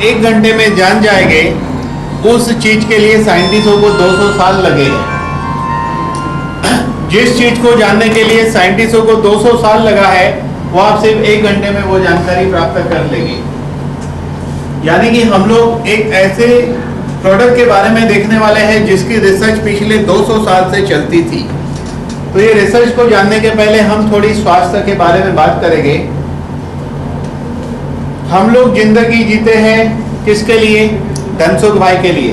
1 घंटे में जान जाएंगे, उस चीज के लिए साइंटिस्टों को 200 साल लगे हैं। जिस चीज को जानने के लिए साइंटिस्टों को 200 साल लगा है, वो आप सिर्फ 1 घंटे में वो जानकारी प्राप्त कर लेंगे। यानी कि हम लोग एक ऐसे प्रोडक्ट के बारे में देखने वाले हैं जिसकी रिसर्च पिछले 200 साल से चलती थी। तो ये रिसर्च को जानने के पहले हम थोड़ी स्वास्थ्य के बारे में बात करेंगे। हम लोग जिंदगी जीते हैं किसके लिए? धनसुख भाई के लिए।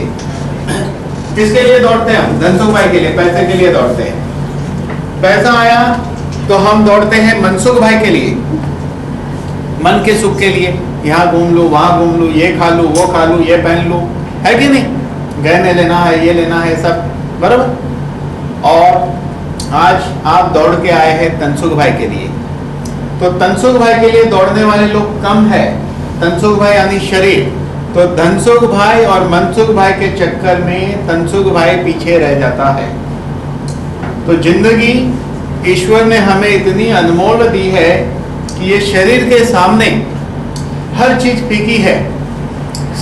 किसके लिए दौड़ते हैं हम? धनसुख भाई के लिए, पैसे के लिए दौड़ते हैं। पैसा आया तो हम दौड़ते हैं मनसुख भाई के लिए, मन के सुख के लिए। यहाँ घूम लूँ, वहाँ घूम लूँ, ये खा लूँ, वो खा लूँ, ये पहन लूँ, है कि नहीं? गहने लेना है, ये लेना है, सब बराबर। और आज आप दौड़ के आए हैं तनसुख भाई के लिए। तो तनसुख भाई के लिए दौड़ने वाले लोग कम है। तनसुख भाई यानी शरीर। तो धनसुख भाई और मनसुख भाई के चक्कर में तनसुख भाई पीछे रह जाता है। तो जिंदगी ईश्वर ने हमें इतनी अनमोल दी है कि ये शरीर के सामने हर चीज फीकी है।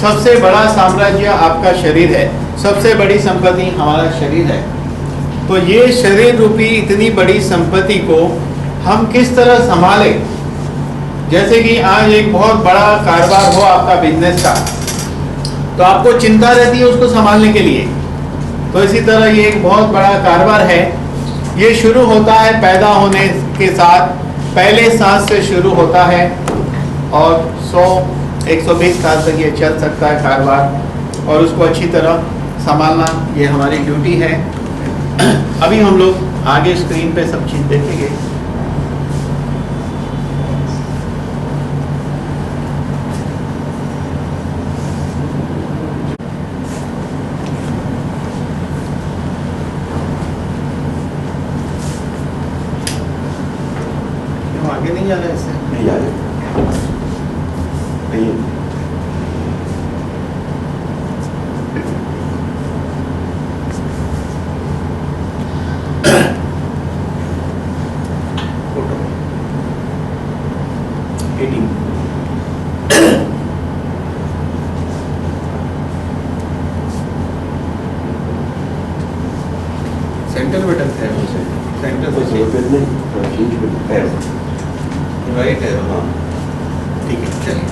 सबसे बड़ा साम्राज्य आपका शरीर है, सबसे बड़ी संपत्ति हमारा शरीर है। तो ये शरीर रूपी इतनी बड़ी संपत्ति को हम किस तरह संभालें? जैसे कि आज एक बहुत बड़ा कारोबार हो आपका बिजनेस का, तो आपको चिंता रहती है उसको संभालने के लिए। तो इसी तरह ये एक बहुत बड़ा कारोबार है। ये शुरू होता है पैदा होने के साथ, पहले सांस से शुरू होता है और 100-120 साल तक ये चल सकता है कारोबार, और उसको अच्छी तरह संभालना ये हमारी ड्यूटी है। अभी हम लोग आगे स्क्रीन पे सब चीज़ देखेंगे। आगे नहीं जा रहा है, इससे नहीं जा रहे, नहीं फोटो 18 सेंटर बटन है, सेंटर तो नहीं है, राइट है। हाँ ठीक है, चलिए।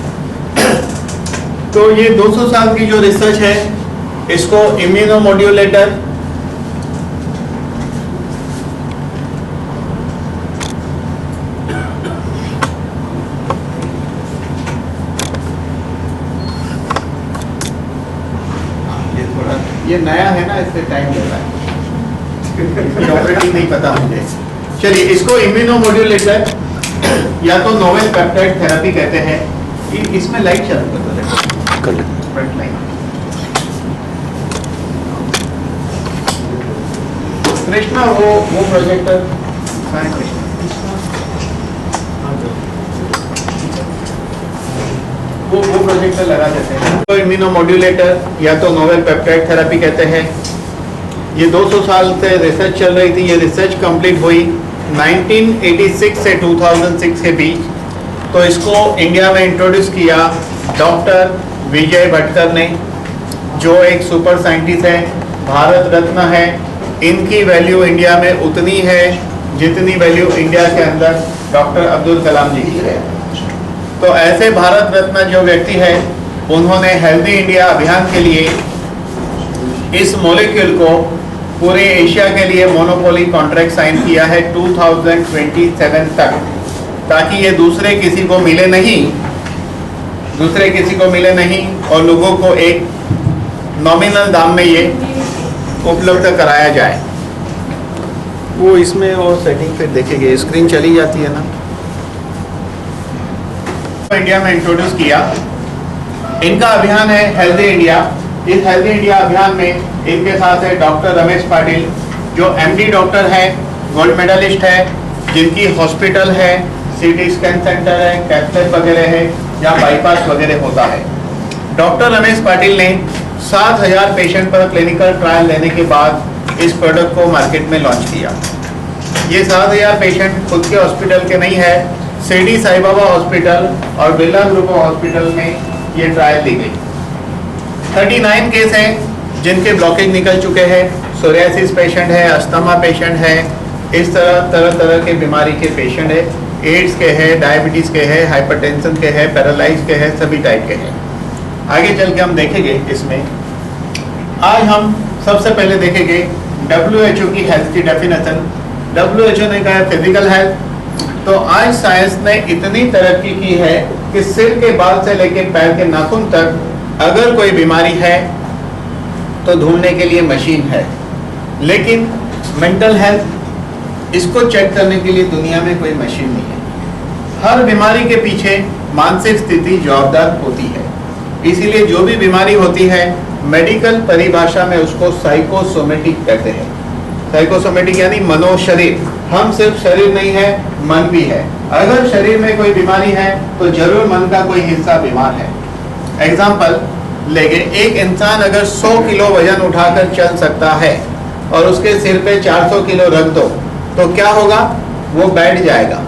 तो ये 200 साल की जो रिसर्च है, इसको इम्यूनोमोड्यूलेटर ये नया है ना, इससे टाइम ले रहा है, ऑपरेटिंग नहीं पता मुझे। चलिए, इसको इम्यूनोमोड्यूलेटर या तो नोवेल पेप्टाइड थेरेपी कहते हैं। इसमें लाइट चालू कर दो, फ्रंट लाइन। कृष्णा वो प्रोजेक्टर, वो प्रोजेक्टर लगा देते हैं। तो इम्यूनोमोड्यूलेटर या तो नोवेल पेप्टाइड थेरेपी कहते हैं। ये 200 साल से रिसर्च चल रही थी। ये रिसर्च कंप्लीट हुई 1986 से 2006 के बीच। तो इसको इंडिया में इंट्रोड्यूस किया डॉक्टर विजय भटकर ने, जो एक सुपर साइंटिस्ट है, भारत रत्न है। इनकी वैल्यू इंडिया में उतनी है जितनी वैल्यू इंडिया के अंदर डॉक्टर अब्दुल कलाम जी की है। तो ऐसे भारत रत्न जो व्यक्ति है, उन्होंने हेल्दी इंडिया अभियान के लिए इस मॉलिक्यूल को पूरे एशिया के लिए मोनोपोली कॉन्ट्रैक्ट साइन किया है 2027 तक, ताकि ये दूसरे किसी को मिले नहीं और लोगों को एक नॉमिनल दाम में ये उपलब्ध कराया जाए। वो इसमें और सेटिंग पे देखेंगे, स्क्रीन चली जाती है ना। इंडिया में इंट्रोड्यूस किया। इनका अभियान है हेल्दी इंडिया। इस हेल्दी इंडिया अभियान में इनके साथ है डॉक्टर रमेश पाटिल, जो एमडी डॉक्टर है, गोल्ड मेडलिस्ट है, जिनकी हॉस्पिटल है, सीटी स्कैन सेंटर है, कैथलैब वगैरह है, जहाँ बाईपास वगैरह होता है। डॉक्टर रमेश पाटिल ने 7000 पेशेंट पर क्लिनिकल ट्रायल लेने के बाद इस प्रोडक्ट को मार्केट में लॉन्च किया। ये 7000 पेशेंट खुद के हॉस्पिटल के नहीं है, शिरडी साई बाबा हॉस्पिटल और बिरला ग्रुप ऑफ हॉस्पिटल में ये ट्रायल ली गई। 39 केस हैं जिनके ब्लॉकेज निकल चुके हैं। सोरियासिस पेशेंट है, अस्थमा पेशेंट है, इस तरह के बीमारी के पेशेंट है, एड्स के है, डायबिटीज़ के है, हाइपरटेंशन के है, पैरालाइज के है, सभी टाइप के हैं। आगे चल के हम देखेंगे इसमें। आज हम सबसे पहले देखेंगे WHO की हेल्थ की डेफिनेशन। WHO ने कहा फिजिकल हेल्थ। तो आज साइंस ने इतनी तरक्की की है कि सिर के बाल से लेकर पैर के नाखून तक अगर कोई बीमारी है तो ढूंढने के लिए मशीन है। लेकिन मेंटल हेल्थ, इसको चेक करने के लिए दुनिया में कोई मशीन नहीं है। हर बीमारी के पीछे मानसिक स्थिति जवाबदार होती है। इसीलिए जो भी बीमारी होती है मेडिकल परिभाषा में उसको साइकोसोमेटिक कहते हैं। साइकोसोमेटिक यानी मनोशरीर। हम सिर्फ शरीर नहीं है, मन भी है। अगर शरीर में कोई बीमारी है तो जरूर मन का कोई हिस्सा बीमार है। एग्जाम्पल लेके, एक इंसान अगर 100 किलो वजन उठाकर चल सकता है और उसके सिर पे 400 किलो रख दो तो क्या होगा? वो बैठ जाएगा।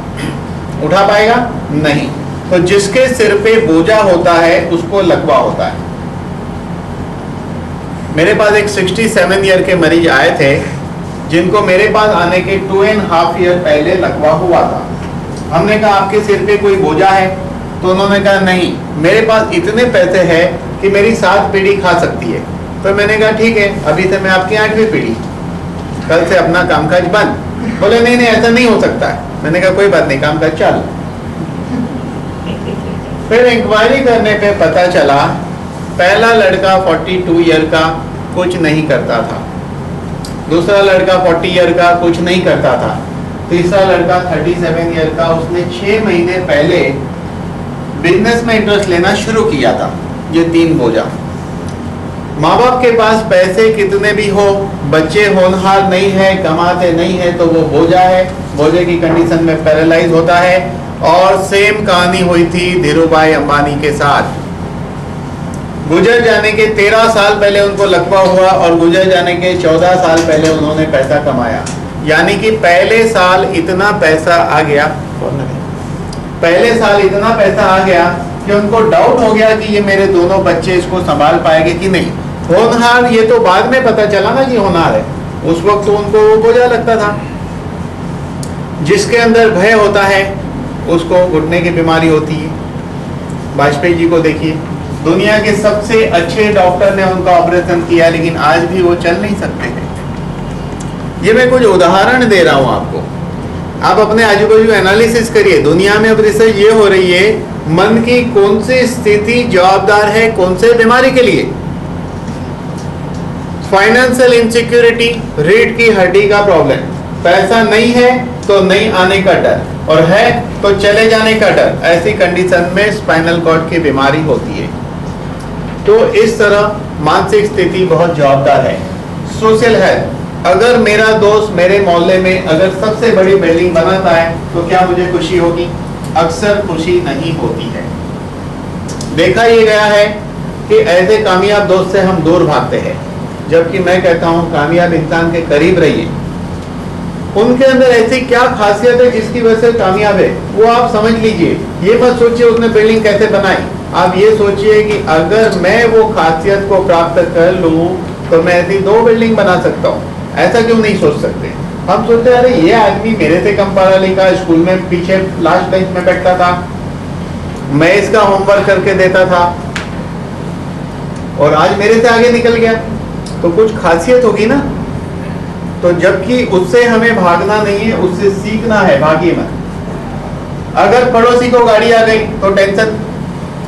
उठा पाएगा? नहीं। तो जिसके सिर पे बोझा होता है उसको लकवा होता है। मेरे पास एक 67 ईयर के मरीज आए थे जिनको मेरे पास आने के 2.5 ईयर पहले लकवा हुआ था। हमने कहा आपके सिर पे कोई बोझा है? तो उन्होंने कहा नहीं, मेरे पास इतने पैसे हैं कि मेरी 7 पीढ़ी खा सकती है। तो मैंने कहा ठीक है, अभी से मैं आपकी 8वीं पीढ़ी, कल से अपना कामकाज बंद। बोले नहीं ऐसा नहीं हो सकता है। मैंने कहा कोई बात नहीं, कामकाज चालू। फिर इंक्वायरी करने पे पता चला पहला लड़का 42 ईयर का कुछ नहीं करता था, दूसरा लड़का 40 ईयर का कुछ नहीं करता था, तीसरा लड़का 37 ईयर का, उसने 6 महीने पहले बिजनेस में इंटरेस्ट लेना शुरू किया था। ये 3 बोझा। माँ बाप के पास पैसे कितने भी हो, बच्चे होनहार नहीं है, कमाते नहीं है तो वो बोझा है। बोझे की कंडीशन में पैरालाइज होता है। और सेम कहानी हुई थी धीरूभाई अंबानी के साथ। गुजर जाने के 13 साल पहले उनको लकवा हुआ और गुजर जाने के 14 साल पहले उन्होंने पैसा कमाया। यानी कि पहले साल इतना पैसा आ गया कि उनको डाउट हो गया कि ये मेरे दोनों बच्चे इसको संभाल पाएंगे कि नहीं। होनहार ये तो बाद में पता चला ना कि होनहार है, उस वक्त तो उनको वो बोझा लगता था। जिसके अंदर भय होता है उसको घुटने की बीमारी होती है। वाजपेयी जी को देखिए, दुनिया के सबसे अच्छे डॉक्टर ने उनका ऑपरेशन किया लेकिन आज भी वो चल नहीं सकते हैं। ये मैं कुछ उदाहरण दे रहा हूं आपको। आप अपने आजू बाजू एनालिसिस करिए। दुनिया में अब रिसर्च ये हो रही है मन की कौन सी स्थिति जवाबदार है कौन से बीमारी के लिए। फाइनेंशियल इनसिक्योरिटी, रीढ़ की हड्डी का प्रॉब्लम, पैसा नहीं है तो नहीं आने का डर और है तो चले जाने का डर। ऐसी कंडीशन में स्पाइनल कॉर्ड की बीमारी होती है। तो इस तरह मानसिक स्थिति बहुत जवाबदार है। सोशल हेल्थ, अगर मेरा दोस्त मेरे मोहल्ले में अगर सबसे बड़ी बिल्डिंग बनाता है तो क्या मुझे खुशी होगी? अक्सर खुशी नहीं होती है। देखा ये गया है कि ऐसे कामयाब दोस्त से हम दूर भागते हैं, जबकि मैं कहता हूँ कामयाब इंसान के करीब रहिए। उनके अंदर ऐसी क्या खासियत है जिसकी वजह से कामयाब है, वो आप समझ लीजिए। ये मत सोचिए उसने बिल्डिंग कैसे बनाई, आप ये सोचिए कि अगर मैं वो खासियत को प्राप्त कर लूँ तो मैं ऐसी 2 बिल्डिंग बना सकता हूँ। ऐसा क्यों नहीं सोच सकते? हम सोचते हैं अरे ये आदमी मेरे से कम पढ़ा लिखा, स्कूल में पीछे लास्ट बेंच में बैठता था, मैं इसका होमवर्क करके देता था और आज मेरे से आगे निकल गया, तो कुछ खासियत होगी ना। तो जबकि उससे हमें भागना नहीं है, उससे सीखना है, भागिए मत। अगर पड़ोसी को गाड़ी आ गई तो टेंशन,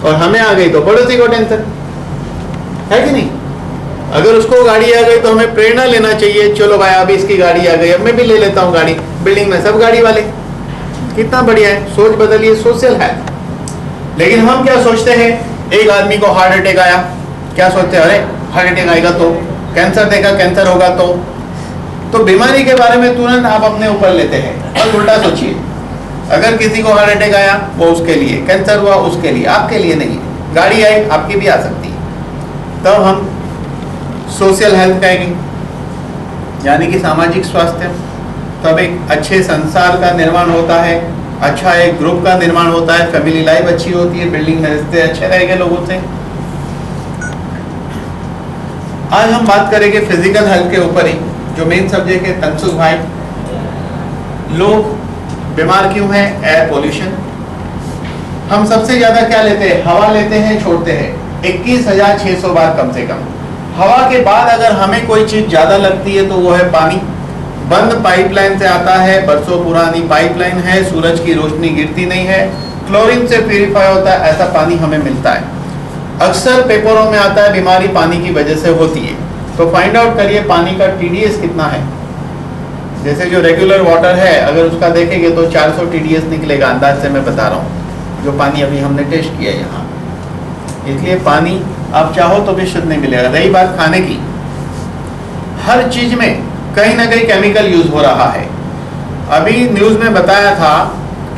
और हमें आ गई तो पड़ोसी को टेंशन, है कि नहीं? अगर उसको गाड़ी आ गई तो हमें प्रेरणा लेना चाहिए, चलो भाई अभी इसकी गाड़ी आ गई, अब मैं भी ले लेता हूँ गाड़ी, बिल्डिंग में सब गाड़ी वाले, कितना बढ़िया है। सोच बदलिए, सोशल है। लेकिन हम क्या सोचते हैं, एक आदमी को हार्ट अटैक आया, क्या सोचते हैं? अरे हार्ट अटैक आएगा तो, कैंसर देखा कैंसर होगा तो बीमारी के बारे में तुरंत आप अपने ऊपर लेते हैं। और उल्टा सोचिए, अगर किसी को हार्ट अटैक आया वो उसके लिए, कैंसर हुआ उसके लिए, आपके लिए नहीं। गाड़ी आई आपकी भी आ सकती है। तब हम सोशल हेल्थ कहेंगे, यानी कि सामाजिक स्वास्थ्य। तब एक अच्छे संसार का निर्माण होता है, अच्छा एक ग्रुप का निर्माण होता है, फैमिली लाइफ अच्छी होती है, बिल्डिंग में रिश्ते अच्छे रहेंगे लोगों से। आज हम बात करेंगे फिजिकल हेल्थ के ऊपर ही, जो मेन सब्जेक्ट है तनसुख भाई। लोग बीमार क्यों हैं? Air pollution. हम सबसे ज्यादा क्या लेते हैं? हवा लेते हैं, छोड़ते हैं 21,600 बार कम से कम। हवा के बाद अगर हमें कोई चीज ज्यादा लगती है तो वो है पानी। बंद पाइपलाइन से आता है, बरसों पुरानी पाइपलाइन है, सूरज की रोशनी गिरती नहीं है, क्लोरीन से प्यूरिफाई होता है, ऐसा पानी हमें मिलता है। अक्सर पेपरों में आता है बीमारी पानी की वजह से होती है, तो फाइंड आउट करिए पानी का TDS कितना है। जैसे जो रेगुलर वाटर है अगर उसका देखेंगे तो 400 TDS निकलेगा, अंदाज से मैं बता रहा हूँ, जो पानी अभी हमने टेस्ट किया यहाँ। इसलिए पानी आप चाहो तो भी शुद्ध नहीं मिलेगा। रही बात खाने की, हर चीज में कहीं ना कहीं केमिकल यूज हो रहा है। अभी न्यूज में बताया था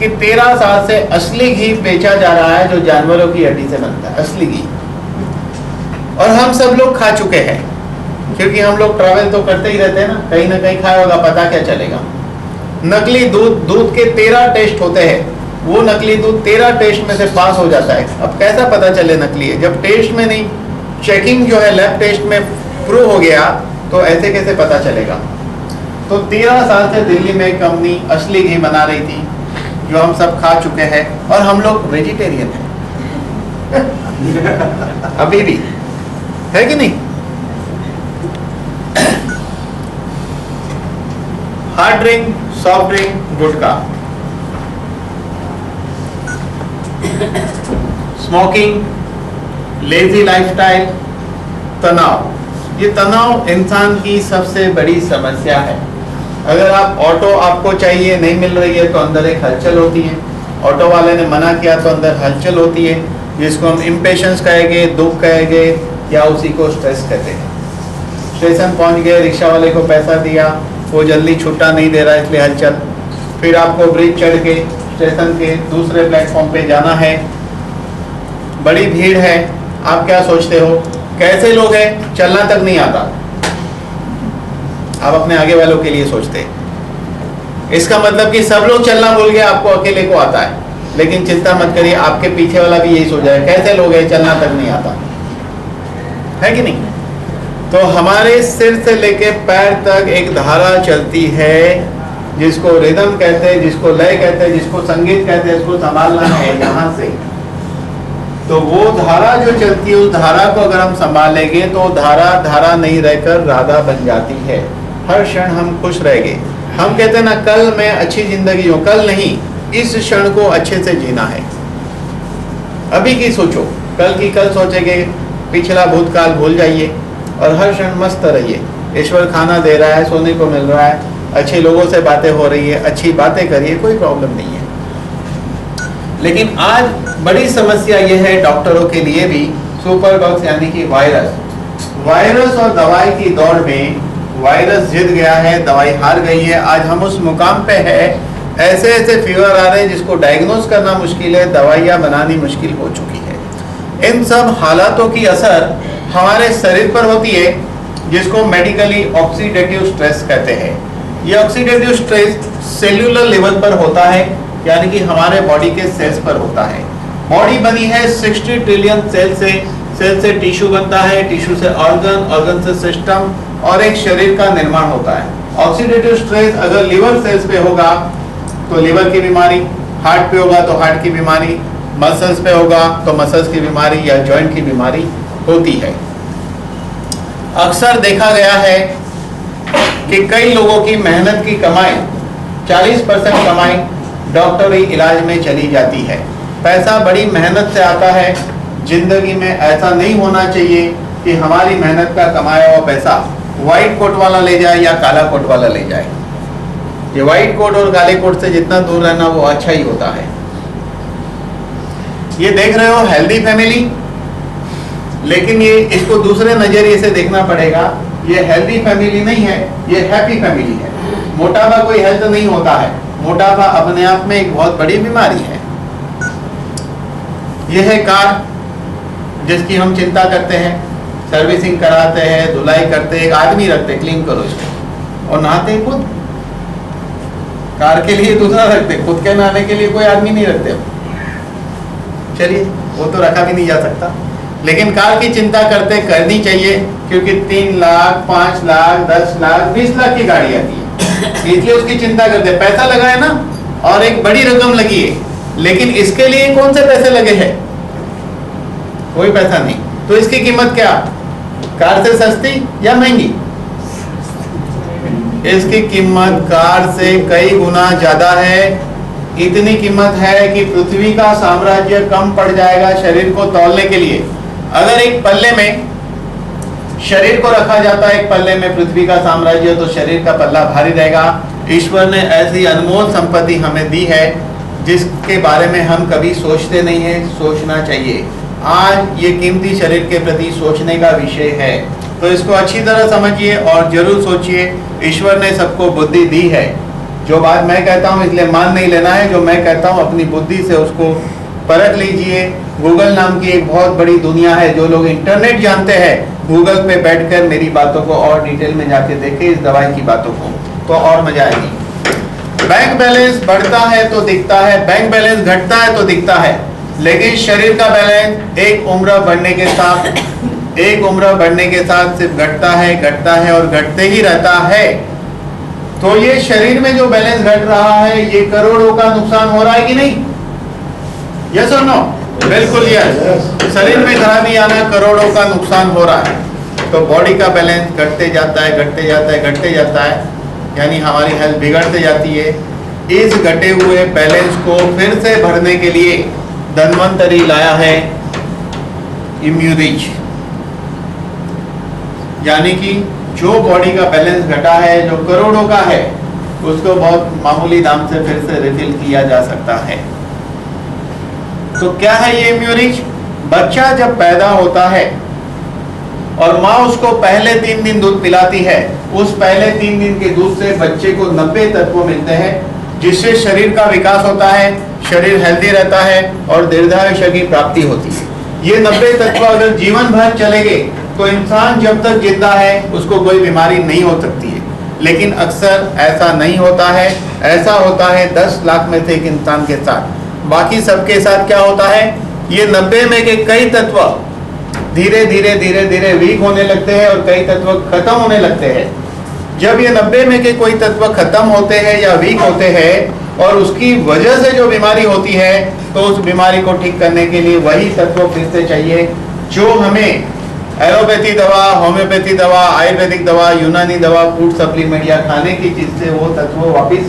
कि 13 साल से असली घी बेचा जा रहा है, जो जानवरों की हड्डी से बनता है, असली घी। और हम सब लोग खा चुके हैं, क्योंकि हम लोग ट्रैवल तो करते ही रहते हैं ना कहीं खाया होगा, पता क्या चलेगा। नकली दूध के 13 टेस्ट होते हैं, वो नकली दूध 13 टेस्ट में से पास हो जाता है। अब कैसा पता चले नकली है? जब टेस्ट में नहीं, चेकिंग जो है लैब टेस्ट में प्रूव हो गया, तो ऐसे कैसे पता चलेगा? तो 13 साल से दिल्ली में कंपनी असली घी बना रही थी, जो हम सब खा चुके हैं, और हम लोग वेजिटेरियन हैं अभी भी, है कि नहीं? हार्ड ड्रिंक, सॉफ्ट ड्रिंक, गुटखा, स्मोकिंग, लेजी लाइफस्टाइल, तनाव। ये तनाव इंसान की सबसे बड़ी समस्या है। अगर आप ऑटो आपको चाहिए, नहीं मिल रही है, तो अंदर एक हलचल होती है। ऑटो वाले ने मना किया तो अंदर हलचल होती है, जिसको हम इम्पेशंस कहेंगे, दुख कहेंगे, या उसी को स्ट्रेस कहते हैं। स्टेशन पहुंच गए, रिक्शा वाले को पैसा दिया, वो जल्दी छुट्टा नहीं दे रहा, इसलिए हलचल। फिर आपको ब्रिज चढ़ के स्टेशन के दूसरे प्लेटफॉर्म पे जाना है, बड़ी भीड़ है, आप क्या सोचते हो? कैसे लोग हैं, चलना तक नहीं आता, आप अपने आगे वालों के लिए सोचते हैं। इसका मतलब कि सब लोग चलना भूल गए, आपको अकेले को आता है। लेकिन चिंता मत करिए, आपके पीछे वाला भी यही सोच रहा है, कैसे लोग हैं, चलना तक नहीं आता, है कि नहीं? तो हमारे सिर से लेके पैर तक एक धारा चलती है, जिसको रिदम कहते हैं, जिसको लय कहते हैं, जिसको संगीत कहते हैं। इसको संभालना है यहाँ से। तो वो धारा जो चलती है, उस धारा को अगर हम संभालेंगे तो धारा नहीं रहकर राधा बन जाती है। हर क्षण हम खुश रहेंगे। हम कहते हैं ना, कल मैं अच्छी जिंदगी हूँ, कल नहीं, इस क्षण को अच्छे से जीना है। अभी की सोचो, कल की कल सोचेंगे, पिछला भूतकाल भूल जाइए और हर क्षण मस्त रहिए। ईश्वर खाना दे रहा है, सोने को मिल रहा है, अच्छे लोगों से बातें हो रही है, अच्छी बातें करिए, कोई प्रॉब्लम नहीं है। लेकिन आज बड़ी समस्या यह है डॉक्टरों के लिए भी, सुपर बग्स यानी कि वायरस और दवाई की दौड़ में वायरस जीत गया है, दवाई हार गई है। आज हम उस मुकाम पे है, ऐसे ऐसे फीवर आ रहे हैं जिसको डायग्नोस करना मुश्किल है, दवाइयाँ बनानी मुश्किल हो चुकी है। इन सब हालातों की असर हमारे शरीर पर होती है, जिसको मेडिकली ऑक्सीडेटिव स्ट्रेस कहते हैं। ये ऑक्सीडेटिव स्ट्रेस सेल्यूलर लेवल पर होता है, यानी कि हमारे बॉडी के सेल्स पर होता है। बॉडी बनी है 60 ट्रिलियन सेल से टिश्यू बनता है, टिश्यू से ऑर्गन से सिस्टम, और एक शरीर का निर्माण होता है। ऑक्सीडेटिव स्ट्रेस अगर लिवर सेल्स पे होगा तो लिवर की बीमारी, हार्ट पे होगा तो हार्ट की बीमारी, मसल्स पे होगा तो मसल्स की बीमारी या जॉइंट की बीमारी होती है। अक्सर देखा गया है कि कई लोगों की मेहनत की कमाई, 40% कमाई डॉक्टरी इलाज में चली जाती है। पैसा बड़ी मेहनत से आता है। जिंदगी में ऐसा नहीं होना चाहिए कि हमारी मेहनत का कमाया हुआ पैसा व्हाइट कोट वाला ले जाए या काला कोट वाला ले जाए। ये व्हाइट कोट और काले कोट से जितना दूर रहना वो अच्छा ही होता है। ये देख रहे हो हेल्दी फैमिली, लेकिन ये इसको दूसरे नजरिए से देखना पड़ेगा। ये हेल्दी फैमिली नहीं है, ये हैप्पी फैमिली है। मोटापा कोई हेल्थ नहीं होता है, मोटापा अपने आप में एक बहुत बड़ी बीमारी है। यह है कार जिसकी हम चिंता करते हैं, सर्विसिंग कराते हैं, धुलाई करते हैं, एक आदमी रखते, क्लीन करो इसको, और नहाते खुद। कार के लिए दूसरा रखते, खुद के नहाने के लिए कोई आदमी नहीं रखते। चलिए वो तो रखा भी नहीं जा सकता, लेकिन कार की चिंता करनी चाहिए, क्योंकि 3 लाख 5 लाख 10 लाख 20 लाख की गाड़ी आती है, इसलिए उसकी चिंता करते। पैसा लगाए ना, और एक बड़ी रकम लगी है, लेकिन इसके लिए कौन से पैसे लगे हैं? कोई पैसा नहीं। तो इसकी कीमत क्या, कार से सस्ती या महंगी? इसकी कीमत कार से कई गुना ज्यादा है। इतनी कीमत है कि पृथ्वी का साम्राज्य कम पड़ जाएगा शरीर को तौलने के लिए। अगर एक पल्ले में शरीर को रखा जाता है, एक पल्ले में पृथ्वी का साम्राज्य, तो शरीर का पल्ला भारी रहेगा। ईश्वर ने ऐसी अनमोल संपत्ति हमें दी है जिसके बारे में हम कभी सोचते नहीं है, सोचना चाहिए। आज ये कीमती शरीर के प्रति सोचने का विषय है, तो इसको अच्छी तरह समझिए और जरूर सोचिए। ईश्वर ने सबको बुद्धि दी है। जो बात मैं कहता हूँ इसलिए मान नहीं लेना है, जो मैं कहता हूँ अपनी बुद्धि से उसको परख लीजिए। गूगल नाम की एक बहुत बड़ी दुनिया है, जो लोग इंटरनेट जानते हैं, गूगल पे बैठकर मेरी बातों को और डिटेल में जाके देखें, इस दवाई की बातों को, तो और मजा आएगी। बैंक बैलेंस बढ़ता है तो दिखता है, बैंक बैलेंस घटता है तो दिखता है, लेकिन शरीर का बैलेंस एक उम्र बढ़ने के साथ सिर्फ घटता है और घटते ही रहता है। तो ये शरीर में जो बैलेंस घट रहा है, ये करोड़ों का नुकसान हो रहा है कि नहीं? यस और नो? बिल्कुल यस। शरीर में खराबी आना, करोड़ों का नुकसान हो रहा है। तो बॉडी का बैलेंस घटते जाता है, यानी हमारी हेल्थ बिगड़ते जाती है। इस घटे हुए बैलेंस को फिर से भरने के लिए धन्वंतरी लाया है इम्यूरिज, यानी कि जो बॉडी का बैलेंस घटा है, जो करोड़ों का है, उसको बहुत मामूली दाम से फिर से रिफिल किया जा सकता है। तो क्या है ये इम्यूरिज? बच्चा जब पैदा होता है और माँ उसको पहले 3 दिन दूध पिलाती है, उस पहले 3 दिन के दूध से बच्चे को 90 तत्व मिलते हैं, जिससे शरीर का विकास होता है, शरीर हेल्दी रहता है और दीर्घायुष्य की प्राप्ति होती है। ये 90 तत्व अगर जीवन भर चलेंगे तो इंसान जब तक जिंदा है उसको कोई बीमारी नहीं हो सकती है। लेकिन अक्सर ऐसा नहीं होता है। ऐसा होता है 10 लाख में से एक इंसान के साथ। बाकी सबके साथ क्या होता है, ये 90 में के कई तत्व धीरे धीरे वीक होने लगते हैं और कई तत्व खत्म होने लगते हैं। जब ये 90 में के कोई तत्व खत्म होते हैं या वीक होते हैं और उसकी वजह से जो बीमारी होती है, तो उस बीमारी को ठीक करने के लिए वही तत्व फिर से चाहिए जो हमें एलोपैथी दवा, होम्योपैथी दवा, आयुर्वेदिक दवा, यूनानी दवा, फूड सप्लीमेंट या खाने की चीज से वो तत्व वापिस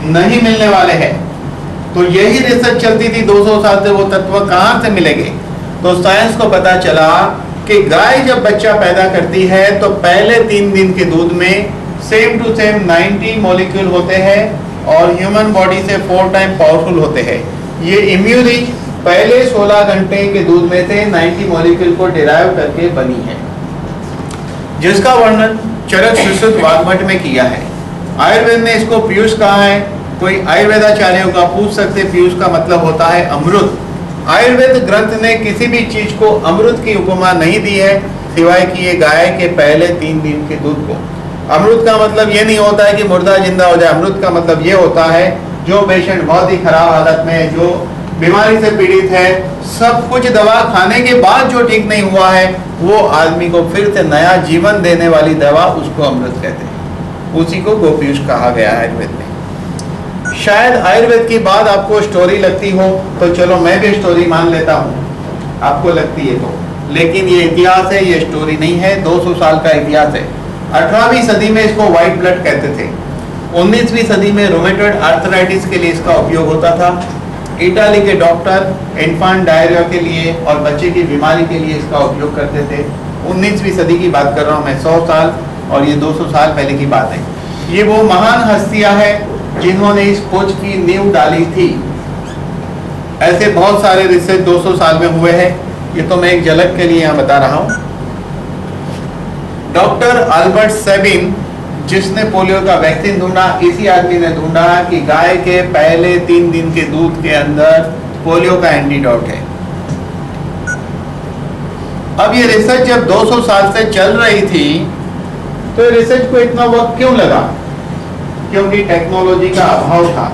नहीं मिलने वाले हैं। तो यही रिसर्च चलती थी 200 साल से, वो तत्व कहाँ से मिलेंगे? तो साइंस को पता चला कि गाय जब बच्चा पैदा करती है तो पहले 3 दिन के दूध में सेम टू सेम 90 मॉलिक्यूल होते हैं और ह्यूमन बॉडी से 4 टाइम पावरफुल होते हैं। ये इम्यूरिज पहले 16 घंटे के दूध में से 90 मॉलिक्यूल को डिराइव करके बनी है, जिसका वर्णन चरक सुश्रुत वाग्भट में किया है। आयुर्वेद ने इसको पीयूष कहा है। कोई आयुर्वेदाचार्यों का पूछ सकते, पीयूष का मतलब होता है अमृत। आयुर्वेद ग्रंथ ने किसी भी चीज को अमृत की उपमा नहीं दी है, सिवाय कि ये गाय के पहले 3 दिन के दूध को। अमृत का मतलब ये नहीं होता है कि मुर्दा जिंदा हो जाए। अमृत का मतलब ये होता है जो पेशेंट बहुत ही खराब हालत में है, जो बीमारी से पीड़ित है, सब कुछ दवा खाने के बाद जो ठीक नहीं हुआ है, वो आदमी को फिर से नया जीवन देने वाली दवा, उसको अमृत कहते हैं। उसी को गोपीयूष कहा गया है आयुर्वेद में। शायद आयुर्वेद की बात आपको स्टोरी लगती हो, तो चलो मैं भी स्टोरी मान लेता हूँ, आपको लगती है तो। लेकिन ये इतिहास है, ये स्टोरी नहीं है। 200 साल का इतिहास है। 18वीं सदी में इसको व्हाइट ब्लड कहते थे। 19वीं सदी में रोमेटॉइड आर्थराइटिस के लिए इसका उपयोग होता था। इटाली के डॉक्टर इन्फांट डायरिया के लिए और बच्चे की बीमारी के लिए इसका उपयोग करते थे। 19वीं सदी की बात कर रहा हूँ मैं, 100 साल और ये 200 साल पहले की बात है। ये वो महान हस्तियां हैं जिन्होंने इस खोज की नींव डाली थी। ऐसे बहुत सारे रिसर्च 200 साल में हुए हैं, ये तो मैं एक झलक के लिए यहाँ बता रहा हूँ। डॉक्टर अल्बर्ट सेबिन, जिसने पोलियो का वैक्सीन ढूंढा, इसी आदमी ने ढूंढा कि गाय के पहले 3 दिन के दूध के अंदर पोलियो का एंटीडोट है। अब ये रिसर्च जब 200 साल से चल रही थी, तो रिसर्च को इतना वक्त क्यों लगा? क्योंकि टेक्नोलॉजी का अभाव था,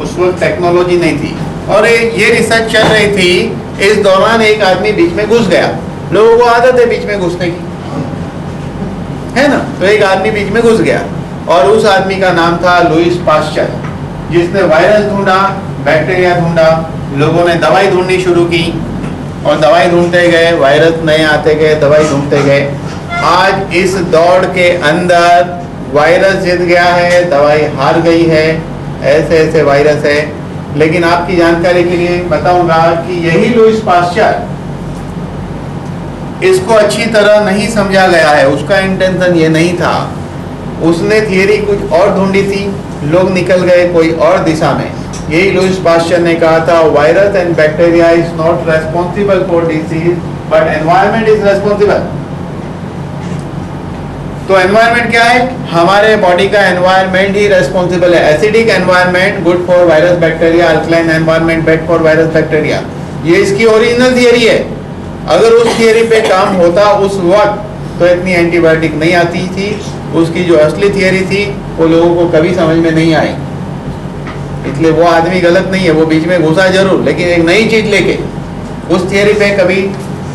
उस वक्त टेक्नोलॉजी नहीं थी। और ये रिसर्च चल रही थी, इस दौरान एक आदमी बीच में घुस गया। लोगों को आदत है बीच में घुसने की, है ना? तो एक आदमी बीच में घुस गया और उस आदमी का नाम था लुईस पास्चर, जिसने वायरस ढूंढा, बैक्टीरिया ढूंढा। लोगों ने दवाई ढूंढनी शुरू की और दवाई ढूंढते गए, वायरस नए आते गए, दवाई ढूंढते गए। आज इस दौड़ के अंदर वायरस जीत गया है, दवाई हार गई है, ऐसे ऐसे वायरस है। लेकिन आपकी जानकारी के लिए बताऊंगा कि यही लुईस पास्चर, इसको अच्छी तरह नहीं समझा गया है, उसका इंटेंशन ये नहीं था। उसने थियरी कुछ और ढूंढी थी, लोग निकल गए कोई और दिशा में। यही लुईस पास्चर ने कहा था, virus and bacteria is not responsible for disease but environment is responsible. तो एनवायरमेंट क्या है? हमारे बॉडी का एनवायरमेंट ही रेस्पॉन्सिबल है। Acidic environment good for virus bacteria, alkaline environment bad for virus bacteria. ये इसकी ओरिजिनल थियरी है। अगर उस थियरी पे काम होता उस वक्त तो इतनी एंटीबायोटिक नहीं आती थी। उसकी जो असली थियरी थी वो लोगों को कभी समझ में नहीं आई। इसलिए वो आदमी गलत नहीं है, वो बीच में घुसा जरूर, लेकिन एक नई चीज लेके। उस थियरी पे कभी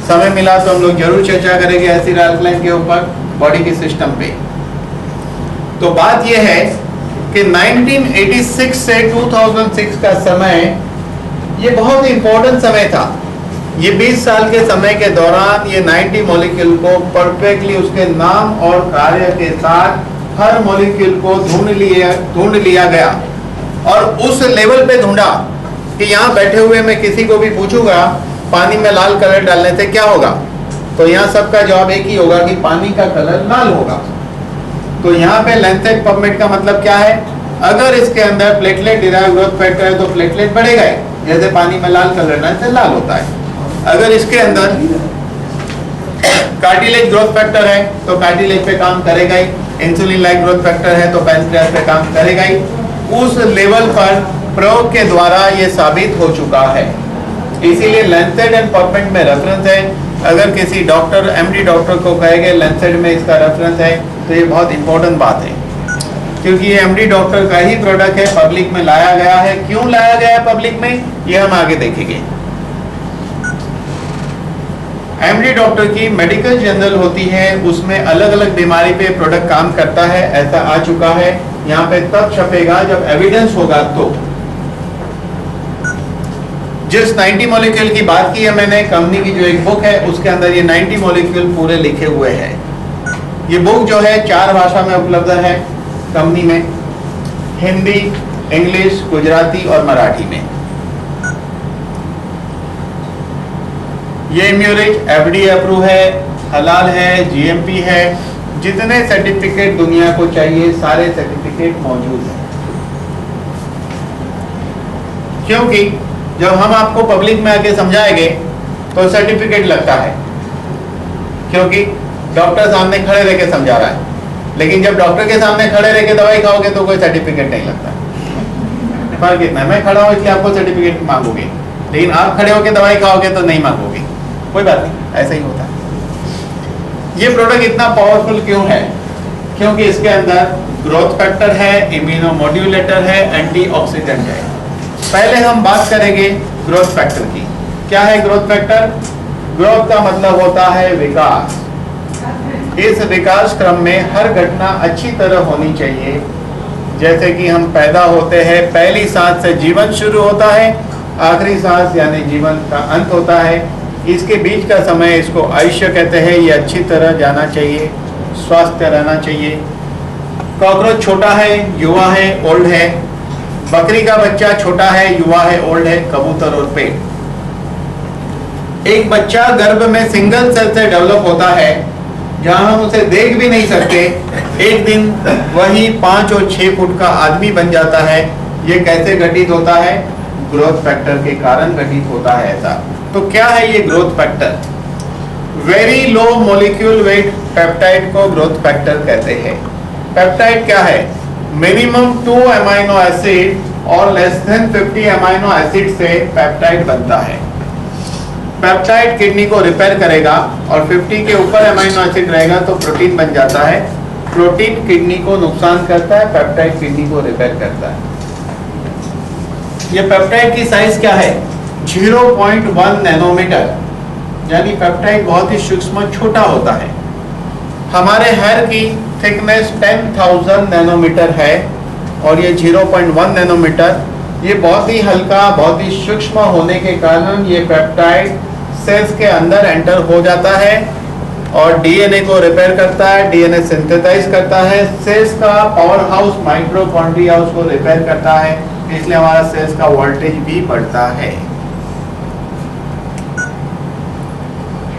समय मिला तो हम लोग जरूर चर्चा करेंगे, एसिड अल्कलाइन के ऊपर, बॉडी के सिस्टम पे। तो बात यह है कि 1986 से 2006 का समय ये बहुत इंपॉर्टेंट समय था। ये 20 साल के समय के दौरान ये 90 मॉलिक्यूल को परफेक्टली उसके नाम और कार्य के साथ हर मॉलिक्यूल को ढूंढ लिया गया। और उस लेवल पे ढूंढा कि यहाँ बैठे हुए मैं किसी को भी पूछूंगा पानी में लाल कलर डालने से क्या होगा, तो यहाँ सबका जवाब एक ही होगा कि पानी का कलर लाल होगा। तो यहाँ पे लैंसेट पबमेड का मतलब क्या है? अगर इसके अंदर प्लेटलेट डिराइव ग्रोथ फैक्टर है तो प्लेटलेट बढ़ेगा ही, जैसे पानी में लाल कलर डालने से लाल होता है। अगर इसके अंदर कार्टिलेज ग्रोथ फैक्टर है तो कार्टिलेज पे काम करेगा ही, इंसुलिन लाइक ग्रोथ फैक्टर है तो पैनक्रियास पे काम करेगा ही। उस लेवल पर प्रयोग के द्वारा ये साबित हो चुका है। इसीलिए लैंसेट एंड पबमेड में रेफरेंस है। अगर किसी डॉक्टर, एमडी डॉक्टर को कहेंगे लैंसेट में इसका रेफरेंस है तो ये बहुत इंपॉर्टेंट बात है, क्योंकि ये एमडी डॉक्टर का ही प्रोडक्ट है, पब्लिक में लाया गया है। क्यों लाया गया है पब्लिक में, ये हम आगे देखेंगे। एमडी डॉक्टर की मेडिकल जर्नल होती है, उसमें अलग अलग बीमारी पे प्रोडक्ट काम करता है, ऐसा आ चुका है। यहाँ पे तब छपेगा जब एविडेंस होगा। तो जिस 90 मॉलिक्यूल की बात की है मैंने, कंपनी की जो एक बुक है उसके अंदर ये 90 मॉलिक्यूल पूरे लिखे हुए हैं। ये बुक जो है 4 भाषा में उपलब्ध है कंपनी में, हिंदी, इंग्लिश, गुजराती और मराठी में। ये इम्यूरिच एफडी अप्रूव है, हलाल है, जीएमपी है। जितने सर्टिफिकेट दुनिया को चाहिए सारे सर्टिफिकेट मौजूद हैं। क्योंकि जब हम आपको पब्लिक में आके समझाएंगे तो सर्टिफिकेट लगता है, क्योंकि डॉक्टर सामने खड़े रह के समझा रहा है। लेकिन जब डॉक्टर के सामने खड़े रह के दवाई खाओगे तो कोई सर्टिफिकेट नहीं लगता। फर्क इतना है, मैं खड़ा हूं इसलिए आपको सर्टिफिकेट मांगोगे, लेकिन आप खड़े होकर दवाई खाओगे तो नहीं मांगोगे। कोई बात नहीं, ऐसा ही होता है। ये प्रोडक्ट इतना पावरफुल क्यों है? क्योंकि इसके अंदर ग्रोथ फैक्टर है, इम्यूनोमोड्यूलेटर है, एंटीऑक्सीडेंट है। पहले हम बात करेंगे ग्रोथ फैक्टर की। क्या है ग्रोथ फैक्टर? ग्रोथ का मतलब होता है विकास। इस विकास क्रम में हर घटना अच्छी तरह होनी चाहिए। जैसे कि हम पैदा होते हैं, पहली सांस से जीवन शुरू होता है, आखिरी सांस यानी जीवन का अंत होता है। इसके बीच का समय इसको आयुष्य कहते हैं। ये अच्छी तरह जाना चाहिए, स्वस्थ रहना चाहिए। कॉकरोच छोटा है, युवा है, ओल्ड है। बकरी का बच्चा छोटा है, युवा है, ओल्ड है। कबूतर और पेड़। एक बच्चा गर्भ में सिंगल सेल से डेवलप होता है, जहां हम उसे देख भी नहीं सकते। एक दिन वही 5 और 6 फुट का आदमी बन जाता है। ये कैसे घटित होता है? ग्रोथ फैक्टर के कारण घटित होता है ऐसा। तो क्या है ये growth factor? Very low molecule weight peptide को ग्रोथ फैक्टर कहते हैं। पेप्टाइड क्या है? मिनिमम 2 अमीनो एसिड और लेस देन 50 अमीनो एसिड से पेप्टाइड बनता है। पेप्टाइड किडनी को रिपेयर करेगा और 50 के ऊपर अमीनो एसिड रहेगा तो प्रोटीन बन जाता है। प्रोटीन किडनी को नुकसान करता है, पेप्टाइड किडनी को रिपेयर करता है। ये पेप्टाइड की साइज क्या है? 0.1 नैनोमीटर, यानी पेप्टाइड बहुत ही सूक्ष्म छोटा होता है। हमारे हेयर की थिकनेस 10,000 नैनोमीटर है और ये 0.1 नैनोमीटर, ये बहुत ही हल्का, बहुत ही सूक्ष्म होने के कारण ये पेप्टाइड सेल्स के अंदर एंटर हो जाता है और डीएनए को रिपेयर करता है, डीएनए सिंथेसाइज करता है, सेल्स का पावर हाउस माइटोकॉन्ड्रिया उसको रिपेयर करता है, इसलिए हमारा सेल्स का वोल्टेज भी बढ़ता है।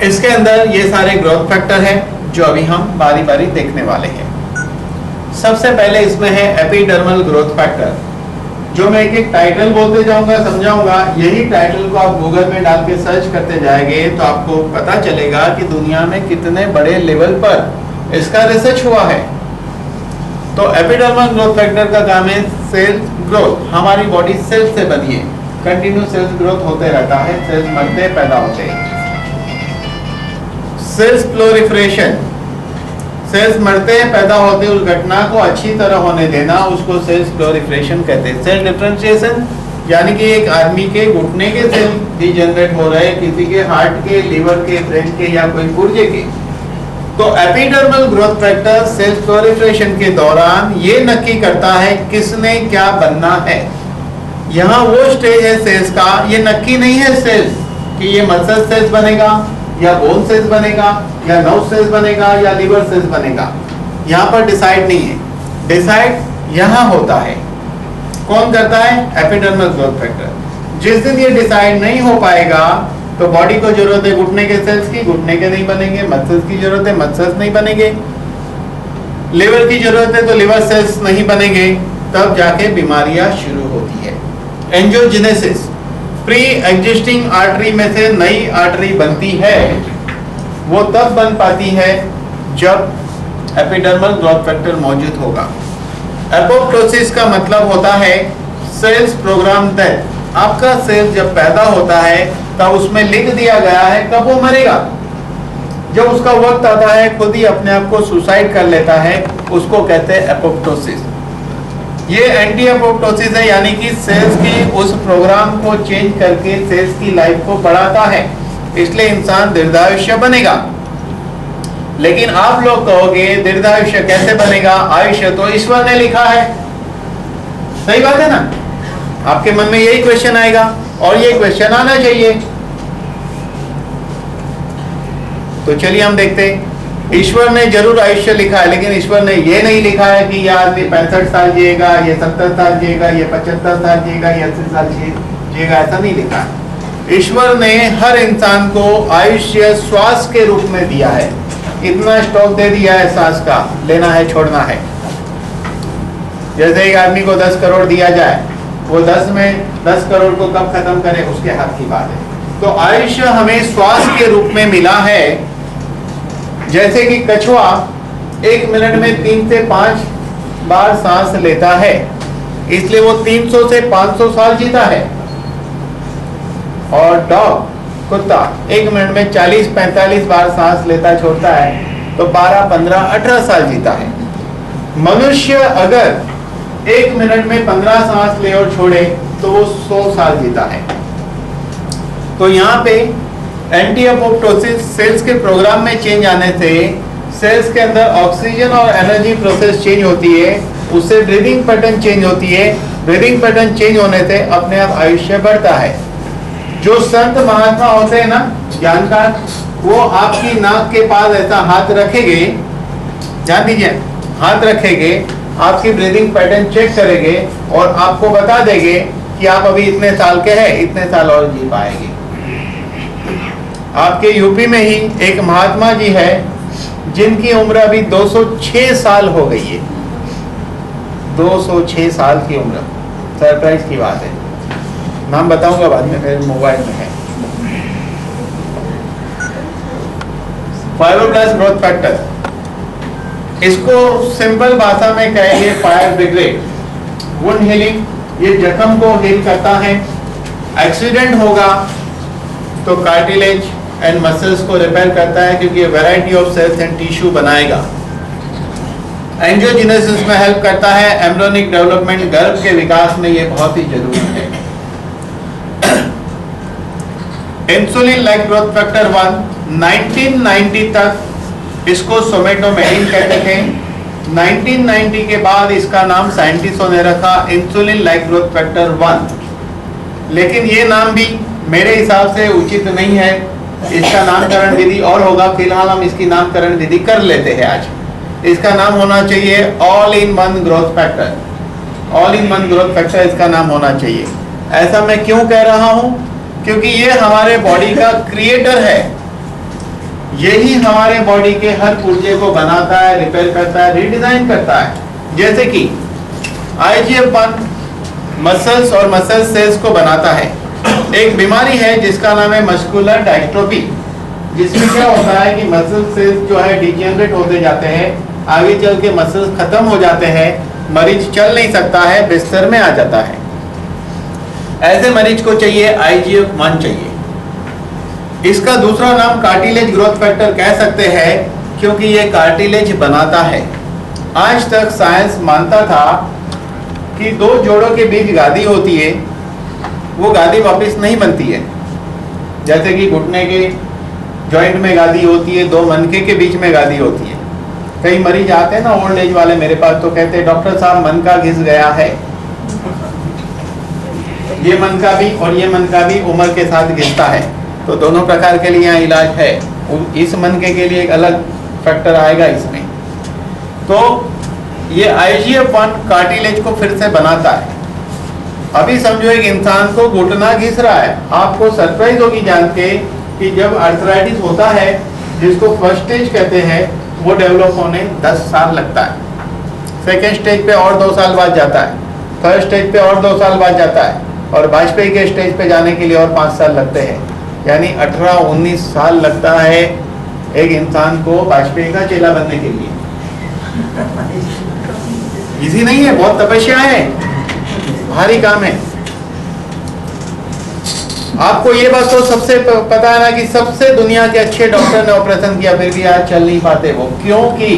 इसके अंदर ये सारे ग्रोथ फैक्टर हैं जो अभी हम बारी बारी देखने वाले हैं। सबसे पहले इसमें है एपिडर्मल ग्रोथ फैक्टर, जो मैं एक एक टाइटल बोलते जाऊंगा, समझाऊंगा। यही टाइटल को आप गूगल में डाल के सर्च करते जाएंगे तो आपको पता चलेगा कि दुनिया में कितने बड़े लेवल पर इसका रिसर्च हुआ है। तो एपिडर्मल ग्रोथ फैक्टर का काम है सेल ग्रोथ। हमारी बॉडी सेल्स से बनी है, कंटिन्यू सेल्स ग्रोथ होते रहता है, सेल्स मरते पैदा होते हैं। सेल्स प्लोरिफरेशन, सेल्स मरते हैं पैदा होते उस घटना को अच्छी तरह होने देना, उसको सेल्स प्लोरिफरेशन कहते हैं। सेल डिफरेंशिएशन, यानी कि एक आदमी के घुटने के सेल डिजेनरेट हो रहे हैं, किसी के हार्ट के, लिवर के, ब्रेन के या कोई पुर्जे के। तो epidermal growth factor cells proliferation के दौरान ये नक्की करता है किसने क्या बनना है। यहाँ वो स्टेज है सेल्स का, ये नक्की नहीं है सेल्स कि ये मसल सेल्स बनेगा या बोन सेल्स बनेगा या नर्व सेल्स बनेगा या लिवर सेल्स बनेगा, यहाँ पर डिसाइड नहीं है। डिसाइड यहाँ होता है, कौन करता है? Epidermal growth factor. जिस दिन ये डिसाइड नहीं हो पाएगा तो बॉडी को जरूरत है घुटने के सेल्स की, घुटने के नहीं बनेंगे। मसल्स की जरूरत है, मसल्स नहीं बनेंगे। लिवर की जरूरत है तो लिवर सेल्स नहीं बनेंगे, तब जाके बीमारियां शुरू होती है। एंजियोजेनेसिस, प्री एग्जिस्टिंग आर्टरी में से नई आर्टरी बनती है, वो तब बन पाती है जब एपिडर्मल ग्रोथ फैक्टर मौजूद होगा। एपोप्टोसिस का मतलब होता है सेल्स प्रोग्राम डेथ। आपका सेल जब पैदा होता है तब उसमें लिख दिया गया है कब वो मरेगा। जब उसका वक्त आता है खुद ही अपने आप को सुसाइड कर लेता है, उसको कहते हैं एपोप्टोसिस। ये एंटी एपोप्टोसिस है, यानी कि सेल्स की उस प्रोग्राम को चेंज करके सेल्स की लाइफ को बढ़ाता है, इसलिए इंसान दीर्घायुष्य बनेगा। लेकिन आप लोग कहोगे दीर्घायुष्य कैसे बनेगा? आयुष्य तो ईश्वर ने लिखा है। सही बात है ना? आपके मन में यही क्वेश्चन आएगा और ये क्वेश्चन आना चाहिए। तो चलिए हम देखते हैं। ईश्वर ने जरूर आयुष्य लिखा है, लेकिन ईश्वर ने ये नहीं लिखा है कि ये आदमी 65 साल जिएगा, ये 70 साल जिएगा, ये 75 साल जिएगा, ये 80 साल जिएगा, ऐसा नहीं लिखा है। ईश्वर ने हर इंसान को आयुष्य श्वास के रूप में दिया है। इतना स्टॉक दे दिया है सांस का, लेना है छोड़ना है। जैसे एक आदमी को 10 करोड़ दिया जाए, वो 10 करोड़ को कब खत्म करे उसके हाथ की बात है। तो आयुष्य हमें श्वास के रूप में मिला है। जैसे कि कछुआ 1 मिनट में 3 से 5 बार सांस लेता है, इसलिए वो 300 से 500 साल जीता है। और डॉग, कुत्ता 1 मिनट में 40-45 बार सांस लेता छोड़ता है, तो 12, 15, 18 साल जीता है। मनुष्य अगर 1 मिनट में 15 सांस ले और छोड़े तो वो 100 साल जीता है। तो यहाँ पे एंटी एपोप्टोसिस सेल्स के प्रोग्राम में चेंज आने से सेल्स के अंदर ऑक्सीजन और एनर्जी प्रोसेस चेंज होती है, उससे ब्रीदिंग पैटर्न चेंज होती है। ब्रीदिंग पैटर्न चेंज होने से अपने आप आयुष्य बढ़ता है। जो संत महात्मा होते हैं ना, जानकार, वो आपकी नाक के पास ऐसा हाथ रखेंगे, ध्यान दीजिए, हाथ रखेंगे, आपकी ब्रीदिंग पैटर्न चेक करेंगे और आपको बता देंगे कि आप अभी इतने साल के हैं, इतने साल और जी पाएंगे। आपके यूपी में ही एक महात्मा जी है जिनकी उम्र अभी 206 साल हो गई है। 206 साल की उम्र, सरप्राइज की बात है। नाम बताऊंगा बाद में, मेरे मोबाइल में है। फाइब्रोब्लास्ट ग्रोथ फैक्टर, इसको सिंपल भाषा में कहेंगे फायर ब्रिगेड। वुंड हीलिंग, ये जख्म को हील करता है। एक्सीडेंट होगा तो कार्टिलेज एंड मसल्स को रिपेयर करता है, क्योंकि ये variety of cells and tissue बनाएगा। एंजियोजेनेसिस में हेल्प करता है, एम्ब्रियोनिक डेवलपमेंट, गर्भ के विकास में ये बहुत ही जरूरी है। इंसुलिन लाइक ग्रोथ फैक्टर 1 1990 तक इसको सोमेटोमेडिन कहते थे। 1990 के बाद इसका नाम साइंटिस्टों ने रखा इंसुलिन लाइक ग्रोथ फैक्टर 1। लेकिन ये नाम भी मेरे हिसाब से उचित नहीं है, इसका नामकरण विधि और होगा। फिलहाल हम इसकी नामकरण विधि कर लेते हैं आज। इसका नाम होना चाहिए all in one growth factor. All in one growth factor इसका नाम होना चाहिए। ऐसा मैं क्यों कह रहा हूं? क्योंकि ये हमारे बॉडी का क्रिएटर है। यही हमारे बॉडी के हर पुर्जे को बनाता है, रिपेयर करता है, रीडिजाइन करता है। जैसे कि IGF-1 मसल्स और मसल सेल्स को बनाता है। एक बीमारी है जिसका नाम है मस्कुलर डायस्ट्रोफी, जिसमें क्या होता है कि मसल सेल्स जो है डिजेनरेट होते जाते हैं, आगे चल के मसल्स खत्म हो जाते हैं, मरीज चल नहीं सकता है, बिस्तर में आ जाता है। ऐसे मरीज को चाहिए IGF-1 चाहिए। इसका दूसरा नाम कार्टिलेज ग्रोथ फैक्टर कह सकते हैं, क्योंकि ये कार्टिलेज बनाता है। आज तक साइंस मानता था कि दो जोड़ों के बीच गादी होती है, वो गादी वापस नहीं बनती है। जैसे कि घुटने के जॉइंट में गादी होती है, दो मनके के बीच में गादी होती है। कई मरीज आते हैं ना ओल्ड एज वाले मेरे पास, तो कहते हैं डॉक्टर साहब मनका घिस गया है। ये मनका भी और ये मनका भी उम्र के साथ घिसता है, तो दोनों प्रकार के लिए यहाँ इलाज है। इस मनके के लिए एक अलग फैक्टर आएगा इसमें। तो ये IGF-1 कार्टिलेज को फिर से बनाता है। अभी समझो एक इंसान को घुटना घिस रहा है, आपको सरप्राइज होगी जान के कि जब आर्थराइटिस होता है, जिसको फर्स्ट स्टेज कहते हैं, वो डेवलप होने 10 साल लगता है। सेकेंड स्टेज पे और 2 साल बाद जाता है, थर्ड स्टेज पे और 2 साल बाद जाता है, और वाजपेयी के स्टेज पे जाने के लिए और 5 साल लगते हैं। यानी 18-19 साल लगता है एक इंसान को वाजपेयी का चेला बनने के लिए। इजी नहीं है, बहुत तपस्या है, भारी काम है। आपको ये बात तो सबसे पता है ना कि सबसे दुनिया के अच्छे डॉक्टर ने ऑपरेशन किया, फिर भी आज चल नहीं पाते वो। क्योंकि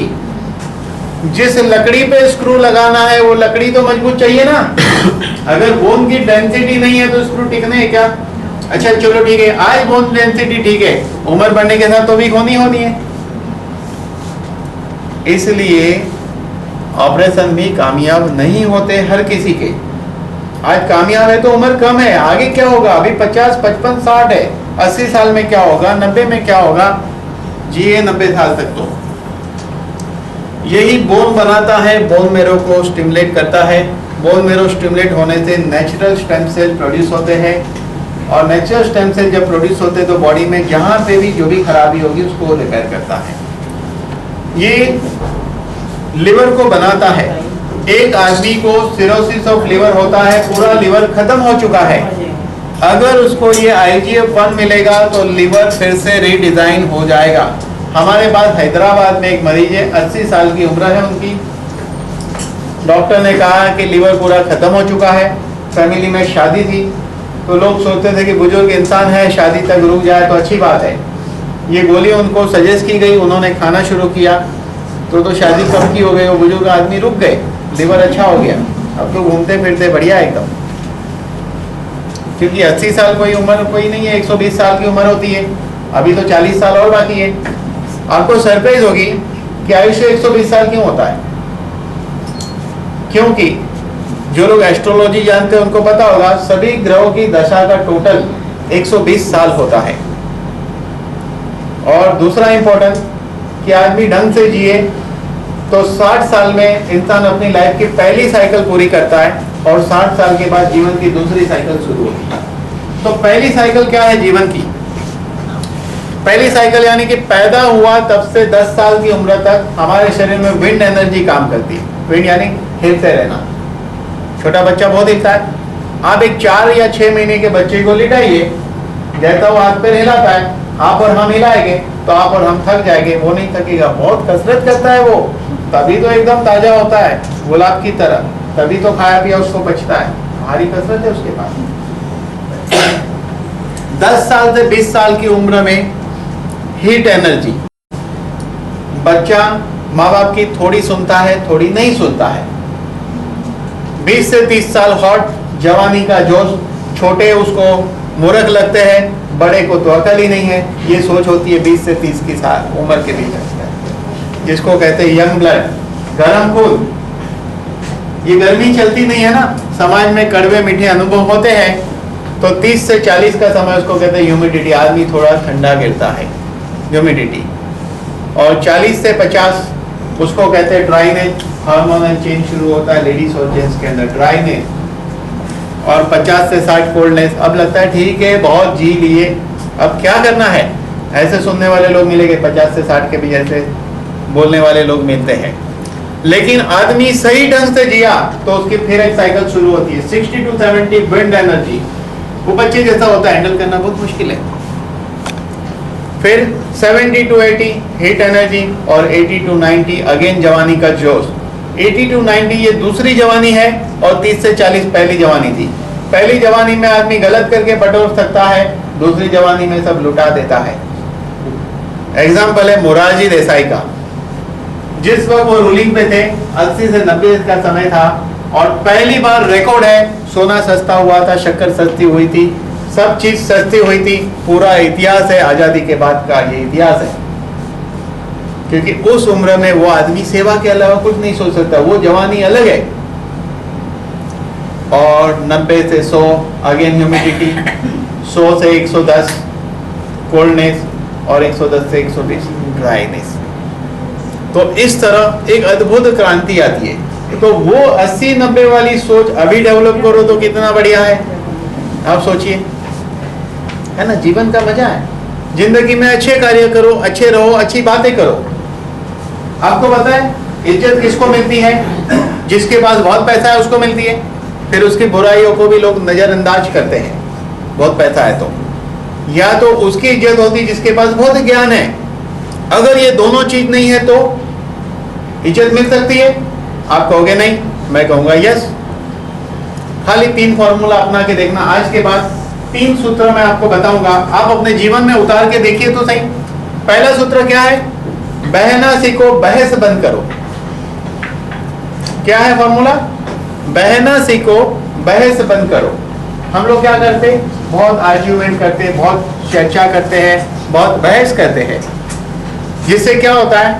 जिस लकड़ी पे स्क्रू लगाना है वो लकड़ी तो मजबूत चाहिए ना। अगर बोन की डेंसिटी नहीं है तो स्क्रू टिकने है क्या? अच्छा चलो ठीक है, आज बोन डेंसिटी ठीक है, उम्र बढ़ने के साथ तो भी होनी है। इसलिए ऑपरेशन भी कामयाब नहीं होते हर किसी के। आज कामयाब है तो उम्र कम है, आगे क्या होगा? अभी 50, 55, 60 है, 80 साल में क्या होगा, 90 में क्या होगा? जिए 90 साल तक। तो यही बोन बनाता है, बोन मेरो को स्टिमुलेट करता है। बोन मेरो स्टिमुलेट होने से नेचुरल स्टेम सेल प्रोड्यूस होते हैं, और नेचुरल स्टेम सेल जब प्रोड्यूस होते हैं तो बॉडी में जहां पे भी जो भी खराबी होगी उसको रिपेयर करता है। ये लिवर को बनाता है। एक आदमी को सिरोसिस ऑफ लिवर होता है, पूरा लिवर खत्म हो चुका है। अगर उसको ये IGF-1 मिलेगा तो लिवर फिर से रीडिजाइन हो जाएगा। हमारे पास हैदराबाद में एक मरीज है, 80 साल की उम्र है उनकी। डॉक्टर ने कहा कि लिवर पूरा खत्म हो चुका है। फैमिली में शादी थी, तो लोग सोचते थे कि बुजुर्ग इंसान है, शादी तक रुक जाए तो अच्छी बात है। ये गोली उनको सजेस्ट की गई, उन्होंने खाना शुरू किया, तो शादी कब की हो गई, वो बुजुर्ग आदमी रुक गए, लिवर अच्छा हो गया, अब तो घूमते फिरते बढ़िया एकदम। क्योंकि 80 साल कोई उम्र कोई नहीं है, 120 साल की उम्र होती है, अभी तो 40 साल और बाकी है। आपको सरप्राइज होगी कि आयुष्य 120 साल क्यों होता है? क्योंकि जो लोग एस्ट्रोलॉजी जानते हैं उनको पता होगा, सभी ग्रहों की दशा का टोटल 120 साल होता है। और दूसरा इंपॉर्टेंट कि आदमी ढंग से जिए तो 60 साल में इंसान अपनी लाइफ की पहली साइकिल पूरी करता है, और 60 साल के बाद जीवन की दूसरी साइकिल शुरू होती है। तो पहली साइकिल क्या है जीवन की? पहली साइकिल यानी कि पैदा हुआ तब से 10 साल की उम्र तक हमारे शरीर में विंड एनर्जी काम करती है। विंड यानी हिलते रहना। छोटा बच्चा बहुत हिलता है। आप एक 4 या 6 महीने के बच्चे को लिटाइए, जैसा वो हाथ पैर हिलाता है, आप और हम हिलाएंगे तो आप और हम थक जाएंगे, वो नहीं थकेगा। बहुत कसरत करता है वो, तभी तो एकदम ताजा होता है गुलाब की तरह, तभी तो खाया पिया उसको बचता है। भारी कसरत है उसके पास। 10 साल से 20 साल की उम्र में हीट एनर्जी, बच्चा माँ बाप की थोड़ी सुनता है, थोड़ी नहीं सुनता है। 20 से 30 साल हॉट जवानी का जोश, छोटे उसको मूर्ख लगते हैं, बड़े को तो अकल ही नहीं है। ये सोच होती है 20 से 30 की साल उम्र के बीच में, जिसको कहते हैं यंग ब्लड, गर्म खून। ये गर्मी चलती नहीं है ना, समाज में कड़वे मीठे अनुभव होते हैं। तो 30 से 40 का समय उसको कहते हैं ह्यूमिडिटी, आदमी थोड़ा ठंडा गिरता है, ह्यूमिडिटी। और 40 से 50 उसको कहते हैं ड्राइनेस, हार्मोनल चेंज शुरू होता है लेडीज और जेंट्स के अंदर, ड्राइनेस। और 50 से 60 कोल्डनेस। अब लगता है ठीक है बहुत जी लिए, अब क्या करना है। ऐसे सुनने वाले लोग मिलेंगे, 50 से 60 के भी ऐसे बोलने वाले लोग मिलते हैं। लेकिन आदमी सही ढंग से जिया तो उसकी फिर एक साइकिल शुरू होती है। 60 to 70 विंड एनर्जी, वो बच्चे जैसा होता है, हैंडल करना बहुत मुश्किल है। फिर 70 to 80 हीट एनर्जी, और 80 to 90 अगेन जवानी का जोश। 80 to 90 ये दूसरी जवानी है, और 30 से 40 पहली जवानी थी। पहली जवानी में आदमी गलत करके बटोर सकता है, दूसरी जवानी में सब लुटा देता है। एग्जाम्पल है मोरारजी देसाई का। जिस वक्त वो रूलिंग पे थे, 80 से 90 का समय था, और पहली बार रिकॉर्ड है सोना सस्ता हुआ था, शक्कर सस्ती हुई थी, सब चीज सस्ती हुई थी। पूरा इतिहास है, आजादी के बाद का ये इतिहास है। क्योंकि उस उम्र में वो आदमी सेवा के अलावा कुछ नहीं सोच सकता, वो जवानी अलग है। और 90 से 100 अगेन ह्यूमिडिटी, 100 से 110 कोल्डनेस, और 110 से 120 ड्राइनेस। तो इस तरह एक अद्भुत क्रांति आती है। तो वो 80-90 वाली सोच अभी डेवलप करो तो कितना बढ़िया है, आप सोचिए, है ना। जीवन का मजा है, जिंदगी में अच्छे कार्य करो, अच्छे रहो, अच्छी बातें करो। आपको पता है इज्जत किसको मिलती है? जिसके पास बहुत पैसा है उसको मिलती है। फिर उसकी बुराइयों को भी लोग नजरअंदाज करते हैं, बहुत पैसा है तो। या तो उसकी इज्जत होती जिसके पास बहुत ज्ञान है। अगर ये दोनों चीज नहीं है तो इज्जत मिल सकती है? आप कहोगे नहीं, मैं कहूंगा यस। खाली 3 फॉर्मूला अपना के देखना। आज के बाद 3 सूत्र मैं आपको बताऊंगा, आप अपने जीवन में उतार के देखिए तो सही। पहला सूत्र क्या है? बहना सीखो, बहस बंद करो। क्या है फॉर्मूला? बहना सीखो, बहस बंद करो। हम लोग क्या करते? बहुत आर्ग्यूमेंट करते, बहुत चर्चा करते हैं, बहुत बहस करते हैं। जिससे क्या होता है,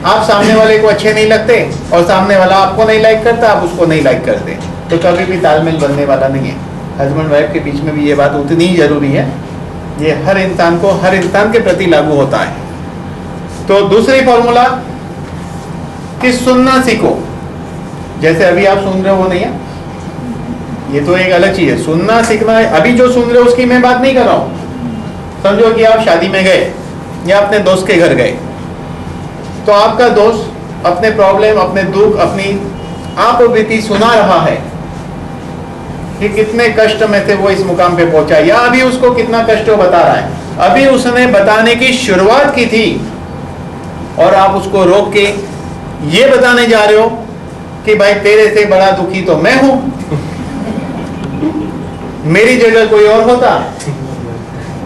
आप सामने वाले को अच्छे नहीं लगते, और सामने वाला आपको नहीं लाइक करता, आप उसको नहीं लाइक करते, तो कभी भी तालमेल बनने वाला नहीं है। हस्बैंड वाइफ के बीच में भी ये बात उतनी ही जरूरी है। ये हर इंसान को, हर इंसान के प्रति लागू होता है। तो दूसरी फॉर्मूला कि सुनना सीखो। जैसे अभी आप सुन रहे हो, वो नहीं है, ये तो एक अलग चीज है। सुनना सीखना है। अभी जो सुन रहे हो उसकी मैं बात नहीं कर रहा हूं। समझो कि आप शादी में गए या अपने दोस्त के घर गए, तो आपका दोस्त अपने प्रॉब्लम, अपने दुख, अपनी आप बीती सुना रहा है कि कितने कष्ट में थे वो इस मुकाम पे पहुंचा, या अभी उसको कितना कष्ट बता रहा है। अभी उसने बताने की शुरुआत की थी, और आप उसको रोक के ये बताने जा रहे हो कि भाई तेरे से बड़ा दुखी तो मैं हूं, मेरी जगह कोई और होता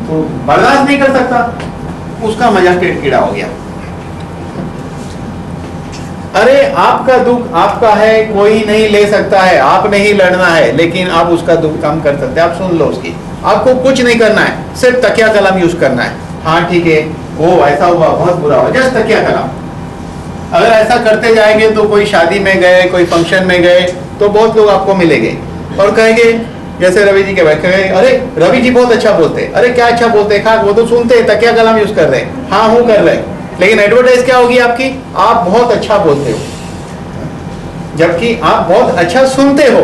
तो बर्दाश्त नहीं कर सकता। उसका मजाक कीड़ा हो गया। अरे आपका दुख आपका है, कोई नहीं ले सकता है, आपने ही लड़ना है, लेकिन आप उसका दुख कम कर सकते हैं। आप सुन लो उसकी, आपको कुछ नहीं करना है, सिर्फ तकिया कलम यूज करना है। हाँ ठीक है, वो ऐसा हुआ, बहुत बुरा हुआ, जस्ट तकिया कलम। अगर ऐसा करते जाएंगे तो कोई शादी में गए, कोई फंक्शन में गए, तो बहुत लोग आपको मिलेंगे और कहेंगे, जैसे रवि जी के भाई कहेंगे, अरे रवि जी बहुत अच्छा बोलते, अरे क्या अच्छा बोलते, खा वो तो सुनते, तकिया कलम यूज कर रहे, हाँ हूँ कर रहे, लेकिन एडवर्टाइज क्या होगी आपकी? आप बहुत अच्छा बोलते हो, जबकि आप बहुत अच्छा सुनते हो,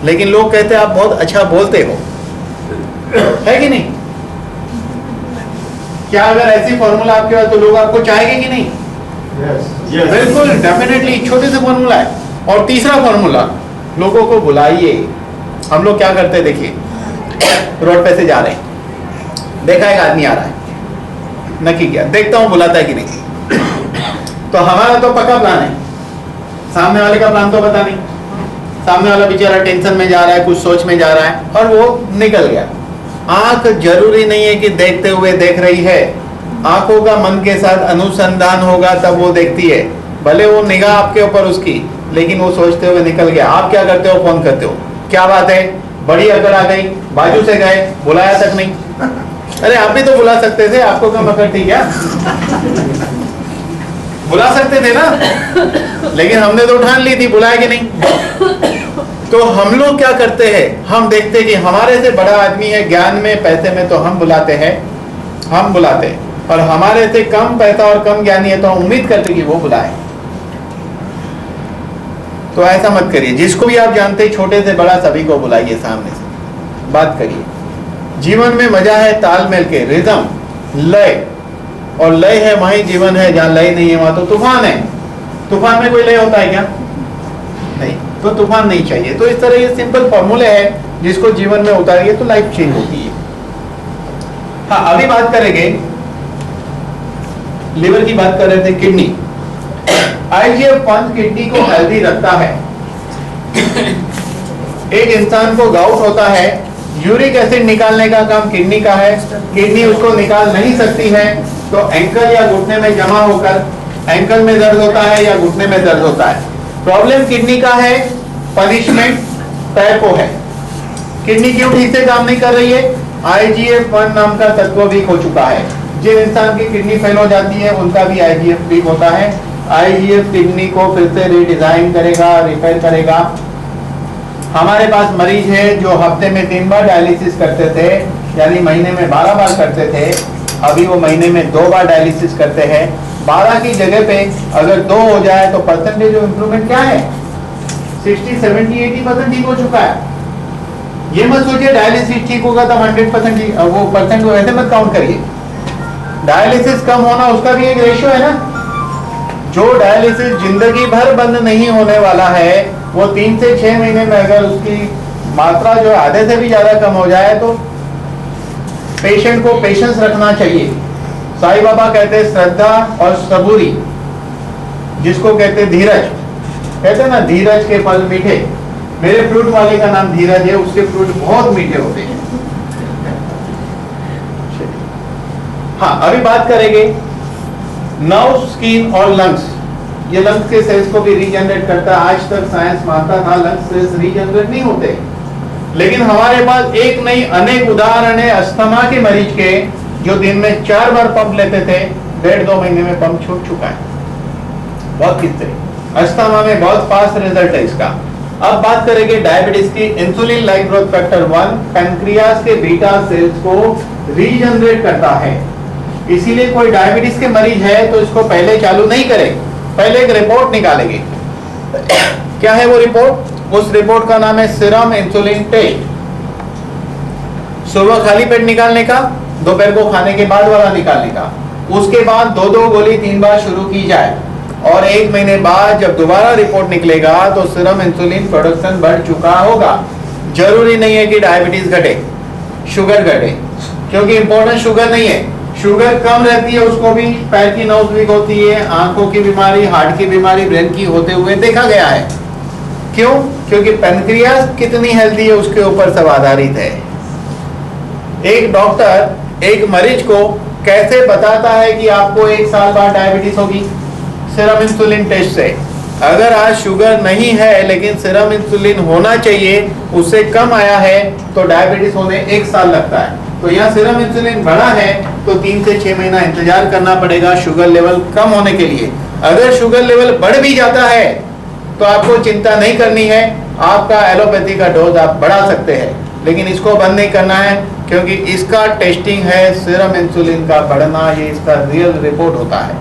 लेकिन लोग कहते हैं आप बहुत अच्छा बोलते हो, है कि नहीं? क्या अगर ऐसी फॉर्मूला आपके पास तो लोग आपको चाहेंगे कि नहीं? yes. बिल्कुल, डेफिनेटली। छोटे से फॉर्मूला है। और तीसरा फॉर्मूला, लोगों को बुलाइए। हम लोग क्या करते हैं, देखिए रोड पे से जा रहे हैं, देखा एक आदमी आ रहा है, नक्की किया, देखता हूं बुलाता है कि नहीं। तो हमारा तो पक्का प्लान है, सामने वाले का प्लान तो पता नहीं। सामने वाला बेचारा टेंशन में जा रहा है, कुछ सोच में जा रहा है, और वो निकल गया। आंख जरूरी नहीं है कि देखते हुए देख रही है, आंखों का मन के साथ अनुसंधान होगा तब वो देखती है, भले वो निगाह आपके ऊपर उसकी, लेकिन वो सोचते हुए निकल गया। आप क्या करते हो, फोन करते हो, क्या बात है, बड़ी अकड़ आ गई, बाजू से गए, बुलाया तक नहीं। अरे आप भी तो बुला सकते थे, आपको कम अकड़ थी क्या? बुला सकते थे ना, लेकिन हमने तो उठान ली थी, बुलाया कि नहीं। तो हम लोग क्या करते हैं, हम देखते हैं कि हमारे से बड़ा आदमी है ज्ञान में, पैसे में, तो हम बुलाते हैं, और हमारे से कम पैसा और कम ज्ञानी है तो हम उम्मीद करते कि वो बुलाए। तो ऐसा मत करिए, जिसको भी आप जानते हैं छोटे से बड़ा सभी को बुलाइए, सामने से बात करिए। जीवन में मजा है तालमेल के, रिदम, लय, और लय है वही जीवन है, जहाँ लय नहीं है वहां तो तूफान है। तूफान में कोई लय होता है क्या? नहीं, तो तूफान नहीं चाहिए। तो इस तरह ये सिंपल फॉर्मूले है, जिसको जीवन में उतारिए तो लाइफ चेंज होती है। हाँ, अभी बात करेंगे, लिवर की बात कर रहे थे, किडनी। IGF-1 किडनी को हेल्दी रखता है। एक इंसान को गाउट होता है, यूरिक एसिड निकालने का काम किडनी का है, किडनी उसको निकाल नहीं सकती है, तो एंकल या घुटने में जमा होकर एंकल में दर्द होता है या घुटने में दर्द होता है। प्रॉब्लम किडनी का है, पनिशमेंट पैर को है। किडनी क्यों ठीक से काम नहीं कर रही है? IGF-1 नाम का तत्व वीक हो चुका है। जिन इंसान की किडनी फेल हो जाती है उनका भी IGF वीक होता है। IGF किडनी को फिर से रिडिजाइन करेगा, रिपेयर करेगा। हमारे पास मरीज है जो हफ्ते में 3 बार डायलिसिस करते थे, यानी महीने में 12 बार करते थे, अभी वो महीने में 2 बार डायलिसिस करते हैं। 12 की जगह पे अगर 2 हो जाए तो परसेंटेज ऑफ इंप्रूवमेंट क्या है? 60, 70, 80% ठीक हो चुका है। ये मत सोचिए डायलिसिस ठीक होगा तब 100% वो परसेंट को ऐसे मत काउंट करिए। डायलिसिस कम होना उसका भी एक रेशियो है ना। जो डायलिसिस जिंदगी भर बंद नहीं होने वाला है, वो 3 से 6 महीने में अगर उसकी मात्रा जो आधे से भी ज्यादा कम हो जाए तो पेशेंट को पेशेंस रखना चाहिए। साईं बाबा कहते हैं श्रद्धा और सबूरी, जिसको कहते हैं धीरज। कहते हैं ना, धीरज के फल मीठे। मेरे फ्रूट वाले का नाम धीरज है, उसके फ्रूट बहुत मीठे होते हैं। हाँ, अभी बात करेंगे नर्व, स्किन और लंग्स। ये लंग्स के सेल्स को भी रीजनरेट करता है। आज तक साइंस मानता था लंग्स सेल्स रीजनरेट नहीं होते, लेकिन हमारे पास एक नहीं अनेक उदाहरण है अस्थमा के मरीज के, जो दिन में 4 बार पंप लेते थे, 1.5-2 महीने में पंप छूट चुका है। बहुत किस्से अस्थमा में बहुत फास्ट रिजल्ट है इसका। अब बात करेंगे डायबिटीज की। Insulin like growth factor 1 pancreas के बीटा सेल्स को रीजनरेट करता है। इसीलिए कोई डायबिटीज के मरीज है तो इसको पहले चालू नहीं करें, पहले एक रिपोर्ट निकालेंगे। क्या है वो रिपोर्ट? उस रिपोर्ट का नाम है सीरम इंसुलिन टेस्ट। सुबह खाली पेट निकालने का, दोपहर को खाने के बाद वाला निकालने का। उसके बाद 2-2 गोली 3 बार शुरू की जाए, और 1 महीने बाद जब दोबारा रिपोर्ट निकलेगा तो सीरम इंसुलिन प्रोडक्शन बढ़ चुका होगा। जरूरी नहीं है कि डायबिटीज घटे, शुगर घटे, क्योंकि इंपॉर्टेंट शुगर नहीं है। शुगर कम रहती है उसको भी पैर की नस वीक होती है, आंखों की बीमारी, हार्ट की बीमारी, ब्रेन की होते हुए देखा गया है। क्यों? क्योंकि पैनक्रियास कितनी हेल्दी है उसके ऊपर सब आधारित है। एक डॉक्टर एक मरीज को कैसे बताता है कि आपको 1 साल बाद डायबिटीज होगी? सीरम इंसुलिन टेस्ट से। अगर आज शुगर नहीं है लेकिन सीरम इंसुलिन होना चाहिए, उससे कम आया है, तो डायबिटीज होने 1 साल लगता है। तो यहाँ सीरम इंसुलिन बढ़ा है तो 3 से 6 महीना इंतजार करना पड़ेगा शुगर लेवल कम होने के लिए। अगर शुगर लेवल बढ़ भी जाता है तो आपको चिंता नहीं करनी है, आपका एलोपैथी का डोज आप बढ़ा सकते हैं, लेकिन इसको बंद नहीं करना है, क्योंकि इसका टेस्टिंग है सीरम इंसुलिन का बढ़ना, ये इसका रियल रिपोर्ट होता है।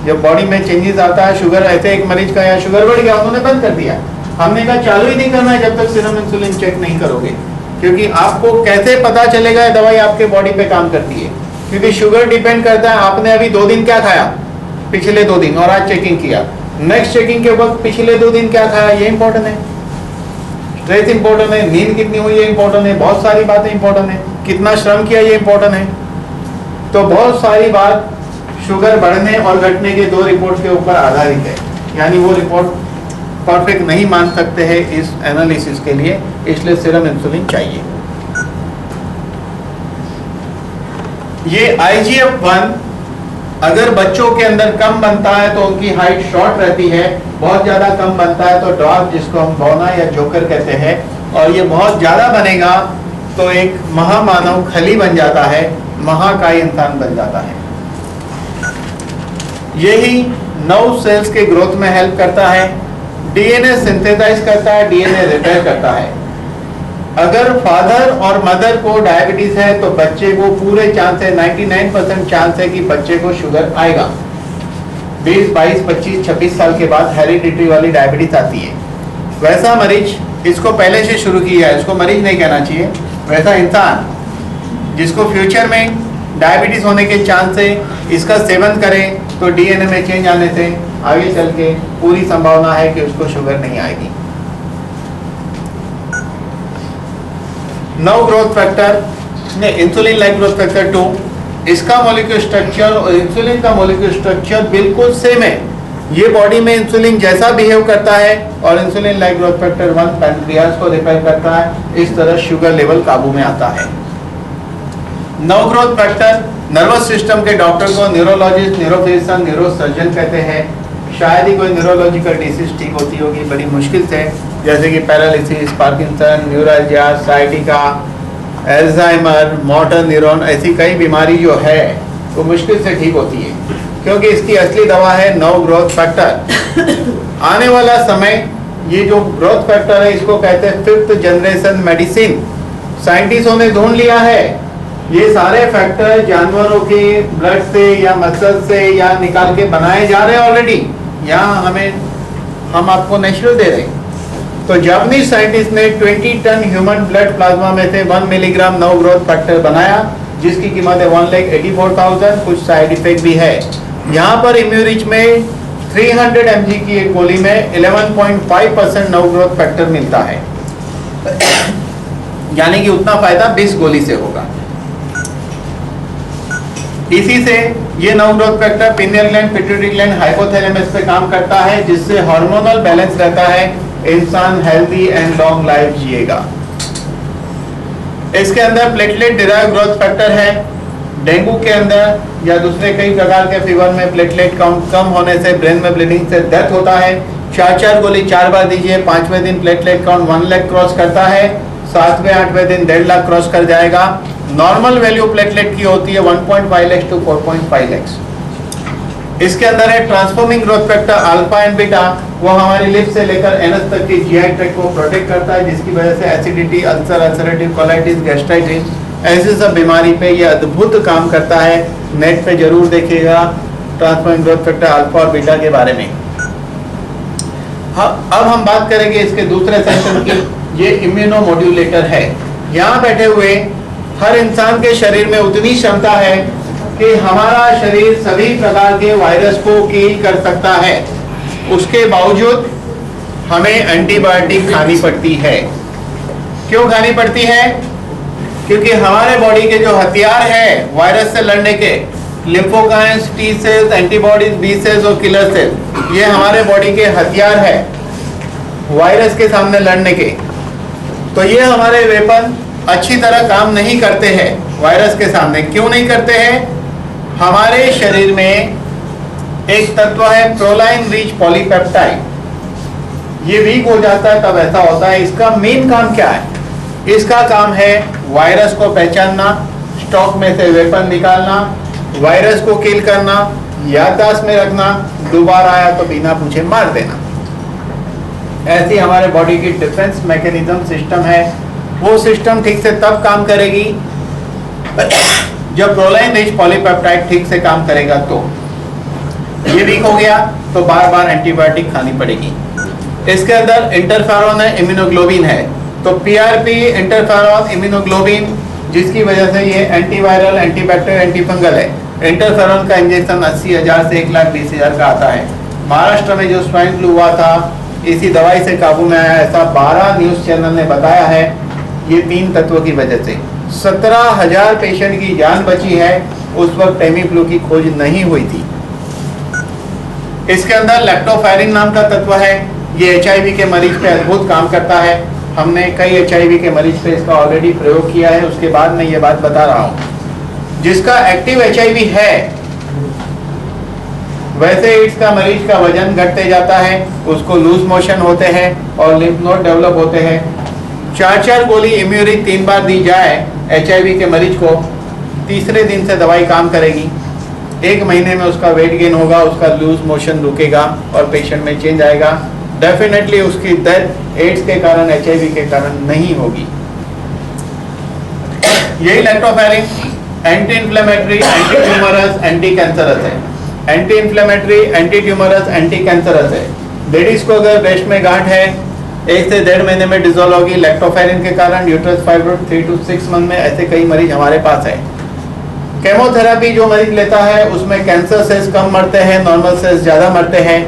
जब बॉडी में चेंजेस आता है, शुगर, ऐसे एक मरीज का यहाँ शुगर बढ़ गया, उन्होंने बंद कर दिया। हमने कहा चालू ही नहीं करना है जब तक सीरम इंसुलिन चेक नहीं करोगे, क्योंकि आपको कैसे पता चलेगा ये दवाई आपके बॉडी पे काम करती है? क्योंकि शुगर डिपेंड करता है आपने अभी 2 दिन क्या खाया, पिछले 2 दिन, और आज चेकिंग किया। नेक्स्ट चेकिंग के वक्त पिछले 2 दिन क्या खाया, ये इंपॉर्टेंट है। स्ट्रेस इंपॉर्टेंट है, नींद कितनी हुई है इंपॉर्टेंट है, बहुत सारी बातें इंपॉर्टेंट है, कितना श्रम किया ये इंपॉर्टेंट है। तो बहुत सारी बात शुगर बढ़ने और घटने के 2 रिपोर्ट के ऊपर आधारित है, यानी वो रिपोर्ट परफेक्ट नहीं मान सकते हैं इस एनालिसिस के लिए, इसलिए सीरम इंसुलिन चाहिए। ये IGF-1 अगर बच्चों के अंदर कम बनता है तो उनकी हाइट शॉर्ट रहती है, बहुत ज्यादा कम बनता है तो ड्वार्फ, जिसको हम बौना या जोकर कहते हैं, और ये बहुत ज्यादा बनेगा तो एक महामानव खली बन जाता है, महाकाय इंसान बन जाता है। यही नर्व सेल्स के ग्रोथ में हेल्प करता है, डीएनए सिंथेसाइज करता है, डीएनए रिपेयर करता है। अगर फादर और मदर को डायबिटीज है तो बच्चे को पूरे चांस है, 99% चांस है कि बच्चे को शुगर आएगा। 20, 22, 25, 26 साल के बाद हेरिडिटरी वाली डायबिटीज आती है। वैसा मरीज, इसको पहले से शुरू किया है, इसको मरीज नहीं कहना चाहिए, वैसा इंसान जिसको फ्यूचर में डायबिटीज होने के चांस है, इसका सेवन करें तो डीएनए में चेंज आने से आगे चल के पूरी संभावना है कि उसको शुगर नहीं आएगी। नव ग्रोथ फैक्टर ने इंसुलिन लाइक ग्रोथ फैक्टर 2, इसका मॉलिक्यूलर स्ट्रक्चर और इंसुलिन का मॉलिक्यूलर स्ट्रक्चर बिल्कुल सेम है। ये बॉडी में इंसुलिन जैसा बिहेव करता है और insulin like growth factor 1 pancreas को रिपेयर करता है, इस तरह शुगर लेवल काबू में आता है। नव ग्रोथ फैक्टर नर्वस सिस्टम के डॉक्टर को न्यूरोलॉजिस्ट, न्यूरोफिजिशियन, न्यूरोसर्जन कहते हैं। शायद ही कोई न्यूरोलॉजिकल डिसीज ठीक होती होगी, बड़ी मुश्किल से, जैसे कि paralysis, Parkinson, neuralgia, sciatica, Alzheimer, motor neuron, ऐसी कई बीमारी जो है वो मुश्किल से ठीक होती है, क्योंकि इसकी असली दवा है नव ग्रोथ फैक्टर। आने वाला समय, ये जो ग्रोथ फैक्टर है इसको कहते हैं 5th जनरेशन मेडिसिन। साइंटिस्टों ने ढूंढ लिया है ये सारे फैक्टर जानवरों के ब्लड से या मसल से या निकाल के बनाए जा रहे हैं ऑलरेडी, यहाँ हम आपको नेचुरल दे रहे हैं। तो जापानीज साइंटिस्ट ने 20 टन ह्यूमन ब्लड प्लाज्मा में से 1 मिलीग्राम नव ग्रोथ फैक्टर बनाया, जिसकी कीमत है 1,84,000। कुछ साइड इफेक्ट भी है। यहाँ पर इम्यूरिच में 300 mg की एक गोली में 11.5% नव ग्रोथ फैक्टर मिलता है, यानी कि उतना फायदा 20 गोली से होगा। इसी से ये नव growth factor pineal gland, pituitary gland, hypothalamus पे काम करता है, जिससे हार्मोनल बैलेंस रहता है, इंसान हेल्दी एंड लॉन्ग लाइफ जिएगा। इसके अंदर प्लेटलेट डिराइव ग्रोथ फैक्टर है। डेंगू के अंदर या दूसरे कई प्रकार के फीवर में प्लेटलेट काउंट कम होने से ब्रेन में ब्लीडिंग से डेथ होता है। 4 गोली 4 बार दीजिए, 5वें दिन प्लेटलेट काउंट 1 लाख क्रॉस करता है, 7वें 8वें दिन 1.5 लाख क्रॉस कर जाएगा। नॉर्मल वैल्यू प्लेटलेट की होती है 1.5 लाख to 4.5 लाख। इसके अंदर है transforming growth factor alpha and beta, वो हमारी लिप्स से लेकर एनस तक की जीआई ट्रैक्ट को प्रोटेक्ट करता है, जिसकी वजह से acidity, ulcer, ulcerative colitis, gastritis, ऐसी सब बीमारी पे ये अद्भुत काम करता है। नेट पे जरूर देखिएगा ट्रांसफॉर्मिंग ग्रोथ फैक्टर अल्फा और बीटा के बारे में। अब हम बात करेंगे इसके दूसरे सेक्शन की। ये इम्यूनोमोड्यूलेटर है। यहाँ बैठे हुए हर इंसान के शरीर में उतनी क्षमता है कि हमारा शरीर सभी प्रकार के वायरस को किल कर सकता है। उसके बावजूद हमें एंटीबायोटिक खानी पड़ती है। क्यों खानी पड़ती है? क्योंकि हमारे बॉडी के जो हथियार है वायरस से लड़ने के, lymphokines, T cells, antibodies, B cells और किलर सेल, ये हमारे बॉडी के हथियार है वायरस के सामने लड़ने के। तो ये हमारे वेपन अच्छी तरह काम नहीं करते हैं वायरस के सामने। क्यों नहीं करते हैं? हमारे शरीर में एक तत्व है प्रोलाइन रिच पॉलीपेप्टाइड, ये वीक हो जाता है तब ऐसा होता है। इसका मेन काम क्या है? इसका काम है वायरस को पहचानना, स्टॉक में से वेपन निकालना, वायरस को किल करना, याददाश्त में रखना, दोबारा आया तो बिना पूछे मार देना। ऐसी हमारे बॉडी की डिफेंस मैकेनिज्म सिस्टम है। वो सिस्टम ठीक से तब काम करेगी जब प्रोलाइन रिच पॉलीपेप्टाइड ठीक से काम करेगा। तो ये वीक हो गया तो बार बार एंटीबायोटिक खानी पड़ेगी। इसके अंदर इंटरफेरॉन है, इम्यूनोग्लोबिन है। तो पीआरपी, इंटरफेरॉन, इम्यूनोग्लोबिन, जिसकी वजह से ये एंटीवायरल, एंटीबैक्टीरियल, एंटीफंगल है। इंटरफेरॉन का इंजेक्शन 80,000 से 1,20,000 का आता है। महाराष्ट्र में जो स्वाइन फ्लू हुआ था इसी दवाई से काबू में आया, ऐसा 12 न्यूज चैनल ने बताया है। ये 3 तत्वों की वजह से 17,000 पेशेंट की जान बची है। उस वक्त टेमीफ्लू की खोज नहीं हुई थी। इसके अंदर लैक्टोफेरिन नाम का तत्व है। ये एचआईवी के मरीज पे अद्भुत काम करता है। हमने कई एचआईवी के मरीज पे इसका ऑलरेडी प्रयोग किया है, उसके बाद मैं ये बात बता रहा हूँ। जिसका एक्टिव एचआईवी है वैसे एड्स का मरीज का वजन घटते जाता है, उसको लूज मोशन होते हैं और लिम्फ नोड डेवलप होते हैं। 4 गोली इम्यूरिक 3 बार दी जाए HIV के मरीज को, तीसरे दिन से दवाई काम करेगी। 1 महीने में उसका वेट गेन होगा, उसका लूज मोशन रुकेगा और पेशेंट में चेंज आएगा। डेफिनेटली उसकी डेथ एड्स के कारण, HIV के कारण नहीं होगी। यही lactoferrin anti inflammatory, anti tumorous, anti cancerous है। Anti inflammatory, anti tumorous, anti cancerous है। लेडीज को अगर ब्रेस्ट में गांठ है 1 से 1.5 महीने में डिसॉल्व होगी लैक्टोफेरिन के कारण। यूट्रस फाइब्रोइड 3 to 6 मंथ में, ऐसे कई मरीज हमारे पास है। केमोथेरेपी जो मरीज लेता है उसमें कैंसर सेल्स कम मरते हैं, नॉर्मल सेल्स ज्यादा मरते हैं।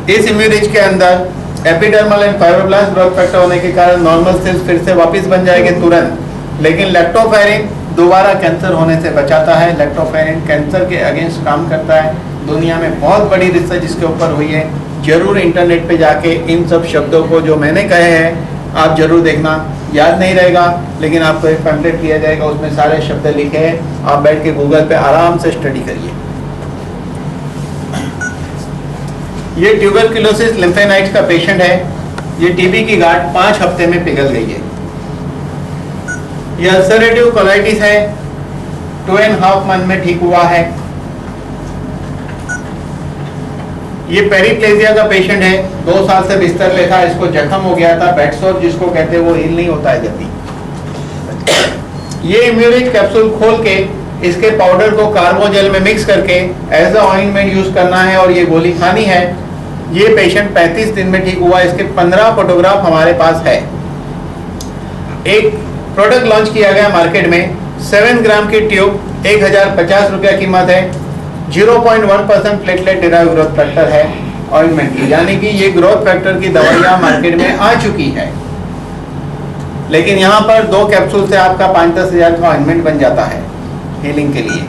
इस इम्यूनिज के अंदर epidermal and fibroblast growth factor होने के कारण नॉर्मल सेल्स फिर से वापस बन जाएंगे तुरंत। लेकिन लैक्टोफेरिन दोबारा कैंसर होने से बचाता है। लैक्टोफेरिन कैंसर के अगेंस्ट काम करता है। दुनिया में बहुत बड़ी रिसर्च इसके ऊपर हुई है। जरूर इंटरनेट पे जाके इन सब शब्दों को जो मैंने कहे हैं आप जरूर देखना। याद नहीं रहेगा लेकिन आपको एक पैम्फलेट दिया जाएगा, उसमें सारे शब्द लिखे हैं। आप बैठ के गूगल पे आराम से स्टडी करिए। ये ट्यूबरकुलोसिस लिम्फेनाइटिस का पेशेंट है। ये टीबी की गांठ 5 हफ्ते में पिघल गई है। ये अल्सरेटिव कोलाइटिस है, 2.5 मंथ में ठीक हुआ है। ये पेरिप्लेजिया का पेशेंट है, 2 साल से बिस्तर पे था, इसको जख्म हो गया था, बेडसोर जिसको कहते हैं, वो हील नहीं होता है जल्दी। ये इम्यूरिक कैप्सूल खोल के इसके पाउडर को कार्बोजेल में मिक्स करके एज अ ऑइंटमेंट यूज करना है और ये गोली खानी है। ये पेशेंट 35 दिन में ठीक हुआ। इसके 15 फोटोग्राफ हमारे पास है। एक प्रोडक्ट लॉन्च किया गया मार्केट में, 7 ग्राम की ट्यूब, 1050 रुपया कीमत है। 0.1% प्लेटलेट डिराइव ग्रोथ फैक्टर है ऑइंटमेंट की, यानी कि ये ग्रोथ फैक्टर की दवाइयां मार्केट में आ चुकी है। लेकिन यहाँ पर 2 कैप्सूल से आपका 5-10 हज़ार का ऑइंटमेंट बन जाता है हीलिंग के लिए।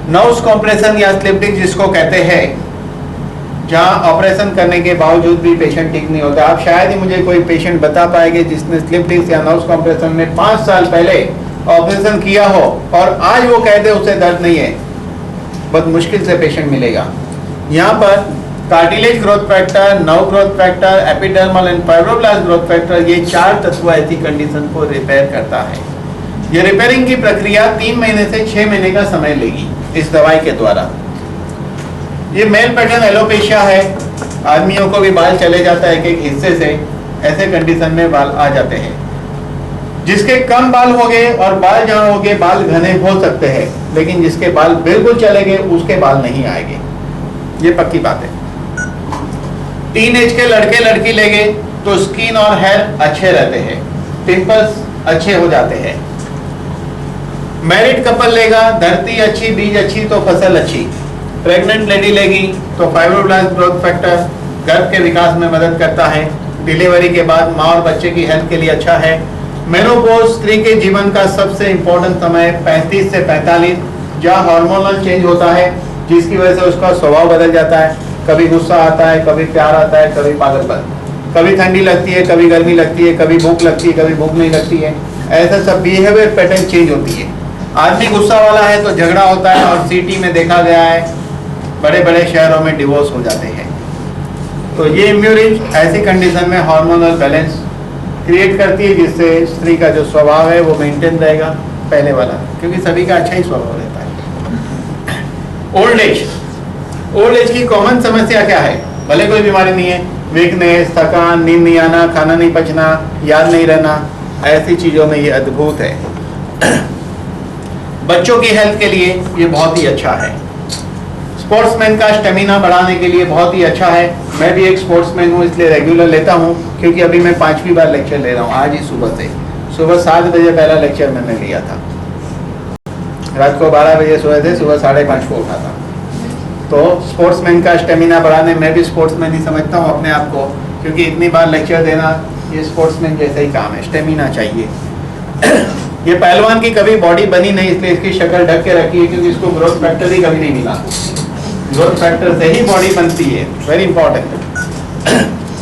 नर्व्स कॉम्प्रेशन या स्लिप डिस्क जिसको कहते हैं, जहाँ ऑपरेशन करने के बावजूद भी पेशेंट ठीक नहीं होता। आप शायद ही मुझे कोई पेशेंट बता पाएंगे जिसने स्लिप डिस्क या नर्व्स कॉम्प्रेशन में 5 साल पहले ऑपरेशन किया हो और आज वो कहते उसे दर्द नहीं है। बहुत मुश्किल से पेशेंट मिलेगा। यहाँ पर cartilage growth factor, nerve growth factor, epidermal and fibroblast growth factor, ये 4 तत्व ऐसी कंडीशन को रिपेयर करता है। ये रिपेयरिंग की प्रक्रिया 3 महीने से 6 महीने का समय लेगी इस दवाई के द्वारा। ये मेल पैटर्न एलोपेशिया है, आदमियों को भी बाल चले जाता है एक हिस्से से, ऐसे कंडीशन में बाल आ जाते हैं। जिसके कम बाल हो गए और बाल जहाँ हो गए बाल घने हो सकते हैं, लेकिन जिसके बाल बिल्कुल चले गए उसके बाल नहीं आएंगे, ये पक्की बात है। टीनेज के लड़के लड़की ले गए तो स्किन और हेयर अच्छे रहते हैं, पिंपल्स अच्छे हो जाते हैं। मैरिड कपल लेगा, धरती अच्छी, बीज अच्छी तो फसल अच्छी। प्रेग्नेंट लेडी लेगी तो फाइब्रोब्लास्ट ग्रोथ फैक्टर गर्भ के विकास में मदद करता है। डिलीवरी के बाद माँ और बच्चे की हेल्थ के लिए अच्छा है। मेनोपॉज स्त्री के जीवन का सबसे इंपॉर्टेंट समय 35 से 45, जहाँ हार्मोनल चेंज होता है जिसकी वजह से उसका स्वभाव बदल जाता है। कभी गुस्सा आता है, कभी प्यार आता है, कभी पागलपन, कभी ठंडी लगती है, कभी गर्मी लगती है, कभी भूख लगती है, कभी भूख नहीं लगती है। ऐसा सब बिहेवियर पैटर्न चेंज होती है। आदमी गुस्सा वाला है तो झगड़ा होता है और सिटी में देखा गया है बड़े बड़े शहरों में डिवोर्स हो जाते हैं। तो ये इम्यूरिज ऐसी कंडीशन में हार्मोनल बैलेंस क्रिएट करती है जिससे स्त्री का जो स्वभाव है वो मेंटेन रहेगा पहले वाला, क्योंकि सभी का अच्छा ही स्वभाव रहता है। ओल्ड एज की कॉमन समस्या क्या है? भले कोई बीमारी नहीं है, वीकनेस, थकान, नींद नहीं आना, खाना नहीं पचना, याद नहीं रहना, ऐसी चीजों में ये अद्भुत है। बच्चों की हेल्थ के लिए ये बहुत ही अच्छा है। स्पोर्ट्समैन का स्टेमिना बढ़ाने के लिए बहुत ही अच्छा है। मैं भी एक स्पोर्ट्समैन हूँ इसलिए रेगुलर लेता हूँ, क्योंकि अभी मैं 5वीं बार लेक्चर ले रहा हूँ। आज ही सुबह 7 बजे पहला लेक्चर मैंने लिया था। रात को 12 बजे सोए थे, सुबह 5:30 को उठा था। तो स्पोर्ट्समैन का स्टेमिना बढ़ाने, मैं भी स्पोर्ट्समैन ही समझता हूँ अपने आप को, क्योंकि इतनी बार लेक्चर देना ये स्पोर्ट्समैन जैसा ही काम है, स्टेमिना चाहिए। ये पहलवान की कभी बॉडी बनी नहीं इसलिए इसकी शक्ल ढक के रखी है, क्योंकि इसको ग्रोथ फैक्टर ही कभी नहीं मिला। ग्रोथ फैक्टर से ही बॉडी बनती है, very important.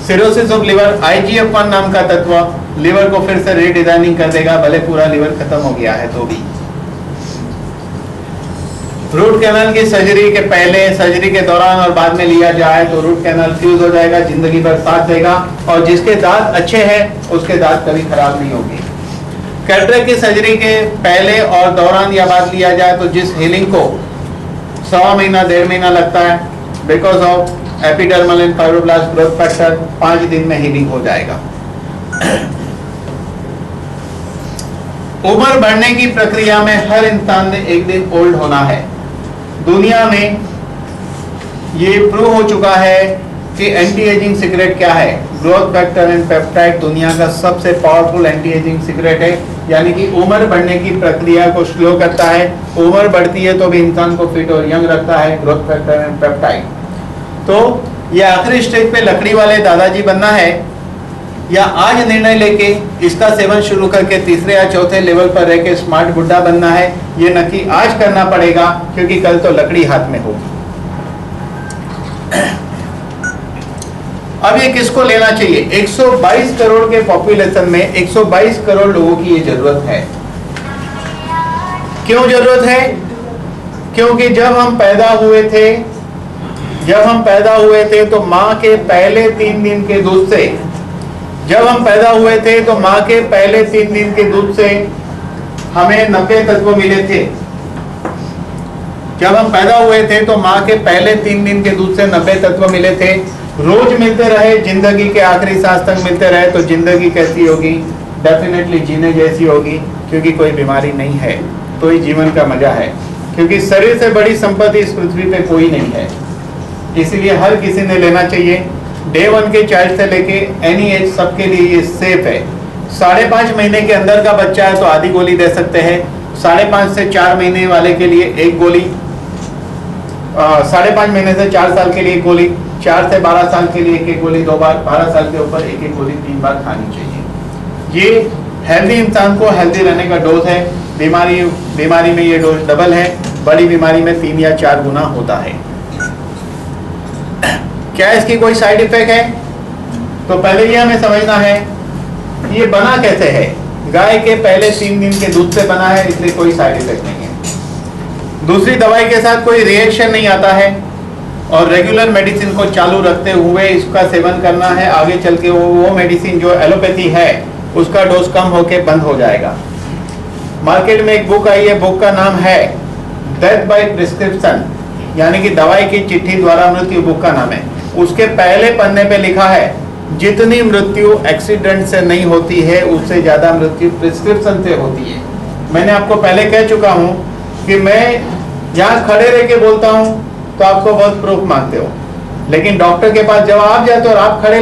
Cirrhosis of liver, IGF-1 नाम का तत्व लिवर को फिर से रीडिजाइनिंग कर देगा, भले पूरा लिवर खत्म हो गया है तो भी। रूट कैनाल की सर्जरी के पहले, सर्जरी के दौरान और बाद में लिया जाए तो रूट कैनाल फ्यूज हो जाएगा, जिंदगी भर साथ देगा, और जिसके दांत अच्छे हैं उसके दांत कभी खराब नहीं होंगे। कैटरेक्ट की सर्जरी के पहले और दौरान या बाद लिया जाए तो जिस हीलिंग को 1.25 महीना 1.5 महीना लगता है, because of epidermal and fibroblast growth factor 5 दिन में हीलिंग हो जाएगा। उम्र बढ़ने की प्रक्रिया में हर इंसान ने एक दिन ओल्ड होना है। दुनिया में ये प्रूव हो चुका है कि एंटी एजिंग सिगरेट क्या है। ग्रोथ फैक्टर एंड पेप्टाइड दुनिया का सबसे पावरफुल एंटी एजिंग सिगरेट है, यानी कि उम्र बढ़ने की प्रक्रिया को स्लो करता है। उम्र बढ़ती है तो भी इंसान को फिट और यंग रखता है, ग्रोथ फैक्टर एंड पेप्टाइड। तो ये आखिरी स्टेज पे लकड़ी वाले दादाजी बनना है, या आज निर्णय लेके इसका सेवन शुरू करके तीसरे या चौथे लेवल पर रह के स्मार्ट बुड्ढा बनना है, ये नक्की आज करना पड़ेगा, क्योंकि कल तो लकड़ी हाथ में होगी। अब ये किसको लेना चाहिए? 122 करोड़ के पॉपुलेशन में 122 करोड़ लोगों की ये जरूरत है। क्यों जरूरत है? क्योंकि जब हम पैदा हुए थे तो माँ के पहले 3 दिन के दूध से, जब हम पैदा हुए थे तो माँ के पहले 3 दिन के दूध से हमें 90 तत्व मिले थे। जब हम पैदा हुए थे तो माँ के पहले 3 दिन के दूध से 90 तत्व मिले थे। रोज मिलते रहे, जिंदगी के आखिरी सांस तक मिलते रहे, तो जिंदगी कैसी होगी? डेफिनेटली जीने जैसी होगी, क्योंकि कोई बीमारी नहीं है, तो ही जीवन का मजा है। क्योंकि शरीर से बड़ी संपत्ति इस पृथ्वी पे कोई नहीं है, इसीलिए हर किसी ने लेना चाहिए। डे 1 के चाइल्ड से लेके एनी एज सबके लिए ये सेफ है। 5.5 महीने के अंदर का बच्चा है तो आधी गोली दे सकते हैं, 5.5 से 4 महीने वाले के लिए 1 गोली, 5.5 महीने से 4 साल के लिए 1 गोली, 4 से 12 साल के लिए 1-1 गोली 2 बार, 12 साल के ऊपर 1-1 गोली 3 बार खानी चाहिए। ये हेल्दी इंसान को हेल्दी रहने का डोज है। बीमारी में ये डोज डबल है, बड़ी बीमारी में 3 या 4 गुना होता है। क्या इसकी कोई साइड इफेक्ट है? तो पहले ये हमें समझना है ये बना कैसे है। गाय के पहले 3 दिन के दूध से बना है, इसलिए कोई साइड इफेक्ट नहीं है। दूसरी दवाई के साथ कोई रिएक्शन नहीं आता है, और रेगुलर मेडिसिन को चालू रखते हुए इसका सेवन करना है। आगे चल के वो मेडिसिन जो एलोपैथी है उसका डोज कम होके बंद हो जाएगा। मार्केट में एक बुक आई है, बुक का नाम है डेथ बाय प्रिस्क्रिप्शन, यानी कि दवाई की चिट्ठी द्वारा मृत्यु, बुक का नाम है। उसके पहले पन्ने पे लिखा है जितनी मृत्यु एक्सीडेंट से नहीं होती है उससे ज्यादा मृत्यु प्रिस्क्रिप्शन से होती है। मैंने आपको पहले कह चुका हूं कि मैं यहाँ खड़े रह के बोलता हूँ तो आपको बहुत प्रूफ मांगते हो, लेकिन डॉक्टर के पास जब आप जाते हो और आप खड़े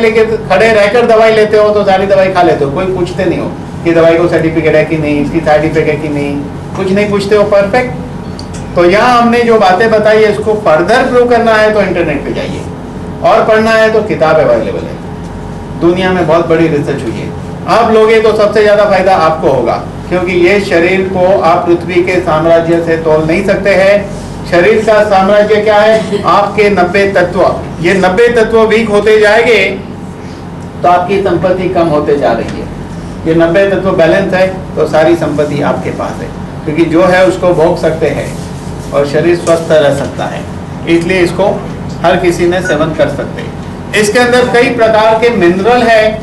रहकर दवाई लेते हो तो सारी दवाई खा लेते हो। कोई पूछते नहीं हो कि दवाई को सर्टिफिकेट है कि नहीं, इसकी साइड इफेक्ट है कि नहीं, कुछ नहीं पूछते हो। परफेक्ट। तो यहाँ हमने जो बातें बताई है इसको फर्दर प्रूव करना है तो इंटरनेट पे जाइए, और पढ़ना है तो किताब अवेलेबल है। दुनिया में बहुत बड़ी रिसर्च हुई है। आप लोगे तो सबसे ज्यादा फायदा आपको होगा, क्योंकि ये शरीर को आप पृथ्वी के साम्राज्य से तोल नहीं सकते हैं। शरीर का साम्राज्य क्या है? आपके 90 तत्व। ये 90 तत्व वीक होते जाएंगे तो आपकी संपत्ति कम होते जा रही है। ये 90 तत्व बैलेंस है तो सारी संपत्ति आपके पास है, क्योंकि जो है उसको भोग सकते हैं और शरीर स्वस्थ रह सकता है, इसलिए इसको हर किसी ने सेवन कर सकते हैं। इसके अंदर कई प्रकार के मिनरल है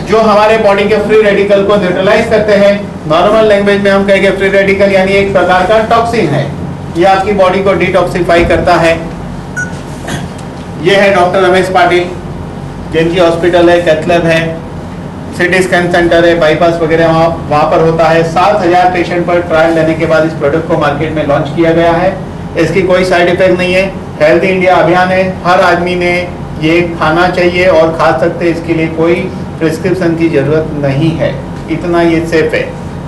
जो हमारे बॉडी के फ्री रेडिकल को न्यूट्रलाइज करते हैं। नॉर्मल लैंग्वेज में हम कहेंगे फ्री रेडिकल यानी एक प्रकार का टॉक्सिन है, ये आपकी बॉडी को डिटॉक्सिफाई करता है। ये है डॉक्टर रमेश पाटिल, जिनकी हॉस्पिटल है, कैथलैब है, सिटी स्कैन सेंटर है, बाईपास वगैरह वहाँ पर होता है। 7,000 पेशेंट पर ट्रायल लेने के बाद इस प्रोडक्ट को मार्केट में लॉन्च किया गया है। इसकी कोई साइड इफेक्ट नहीं है। हेल्दी इंडिया अभियान है, हर आदमी ने ये खाना चाहिए और खा सकते, इसके लिए कोई प्रिस्क्रिप्शन की जरूरत नहीं है, इतना ये सेफ है।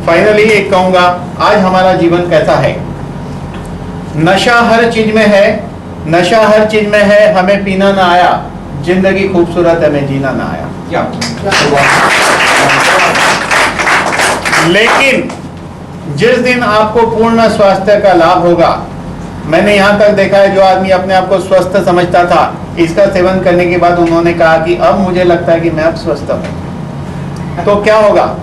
फाइनली एक कहूँगा, आज हमारा जीवन कैसा है? नशा हर चीज में है, नशा हर चीज में है। हमें पीना ना आया, जिंदगी खूबसूरत है, हमें जीना ना आया। लेकिन जिस दिन आपको पूर्ण स्वास्थ्य का लाभ होगा, मैंने यहाँ तक देखा है जो आदमी अपने आप को स्वस्थ समझता था, इसका सेवन करने के बाद उन्होंने कहा कि अब मुझे लगता है कि मैं अब स्वस्थ हूँ। तो क्या होगा?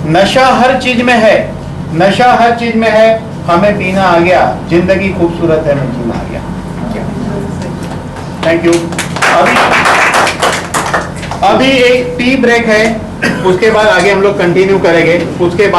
नशा हर चीज में है, नशा हर चीज में है। हमें पीना आ गया, जिंदगी खूबसूरत है, मैं जीना आ गया। Thank you. अभी एक टी ब्रेक है, उसके बाद आगे हम लोग कंटिन्यू करेंगे। उसके बाद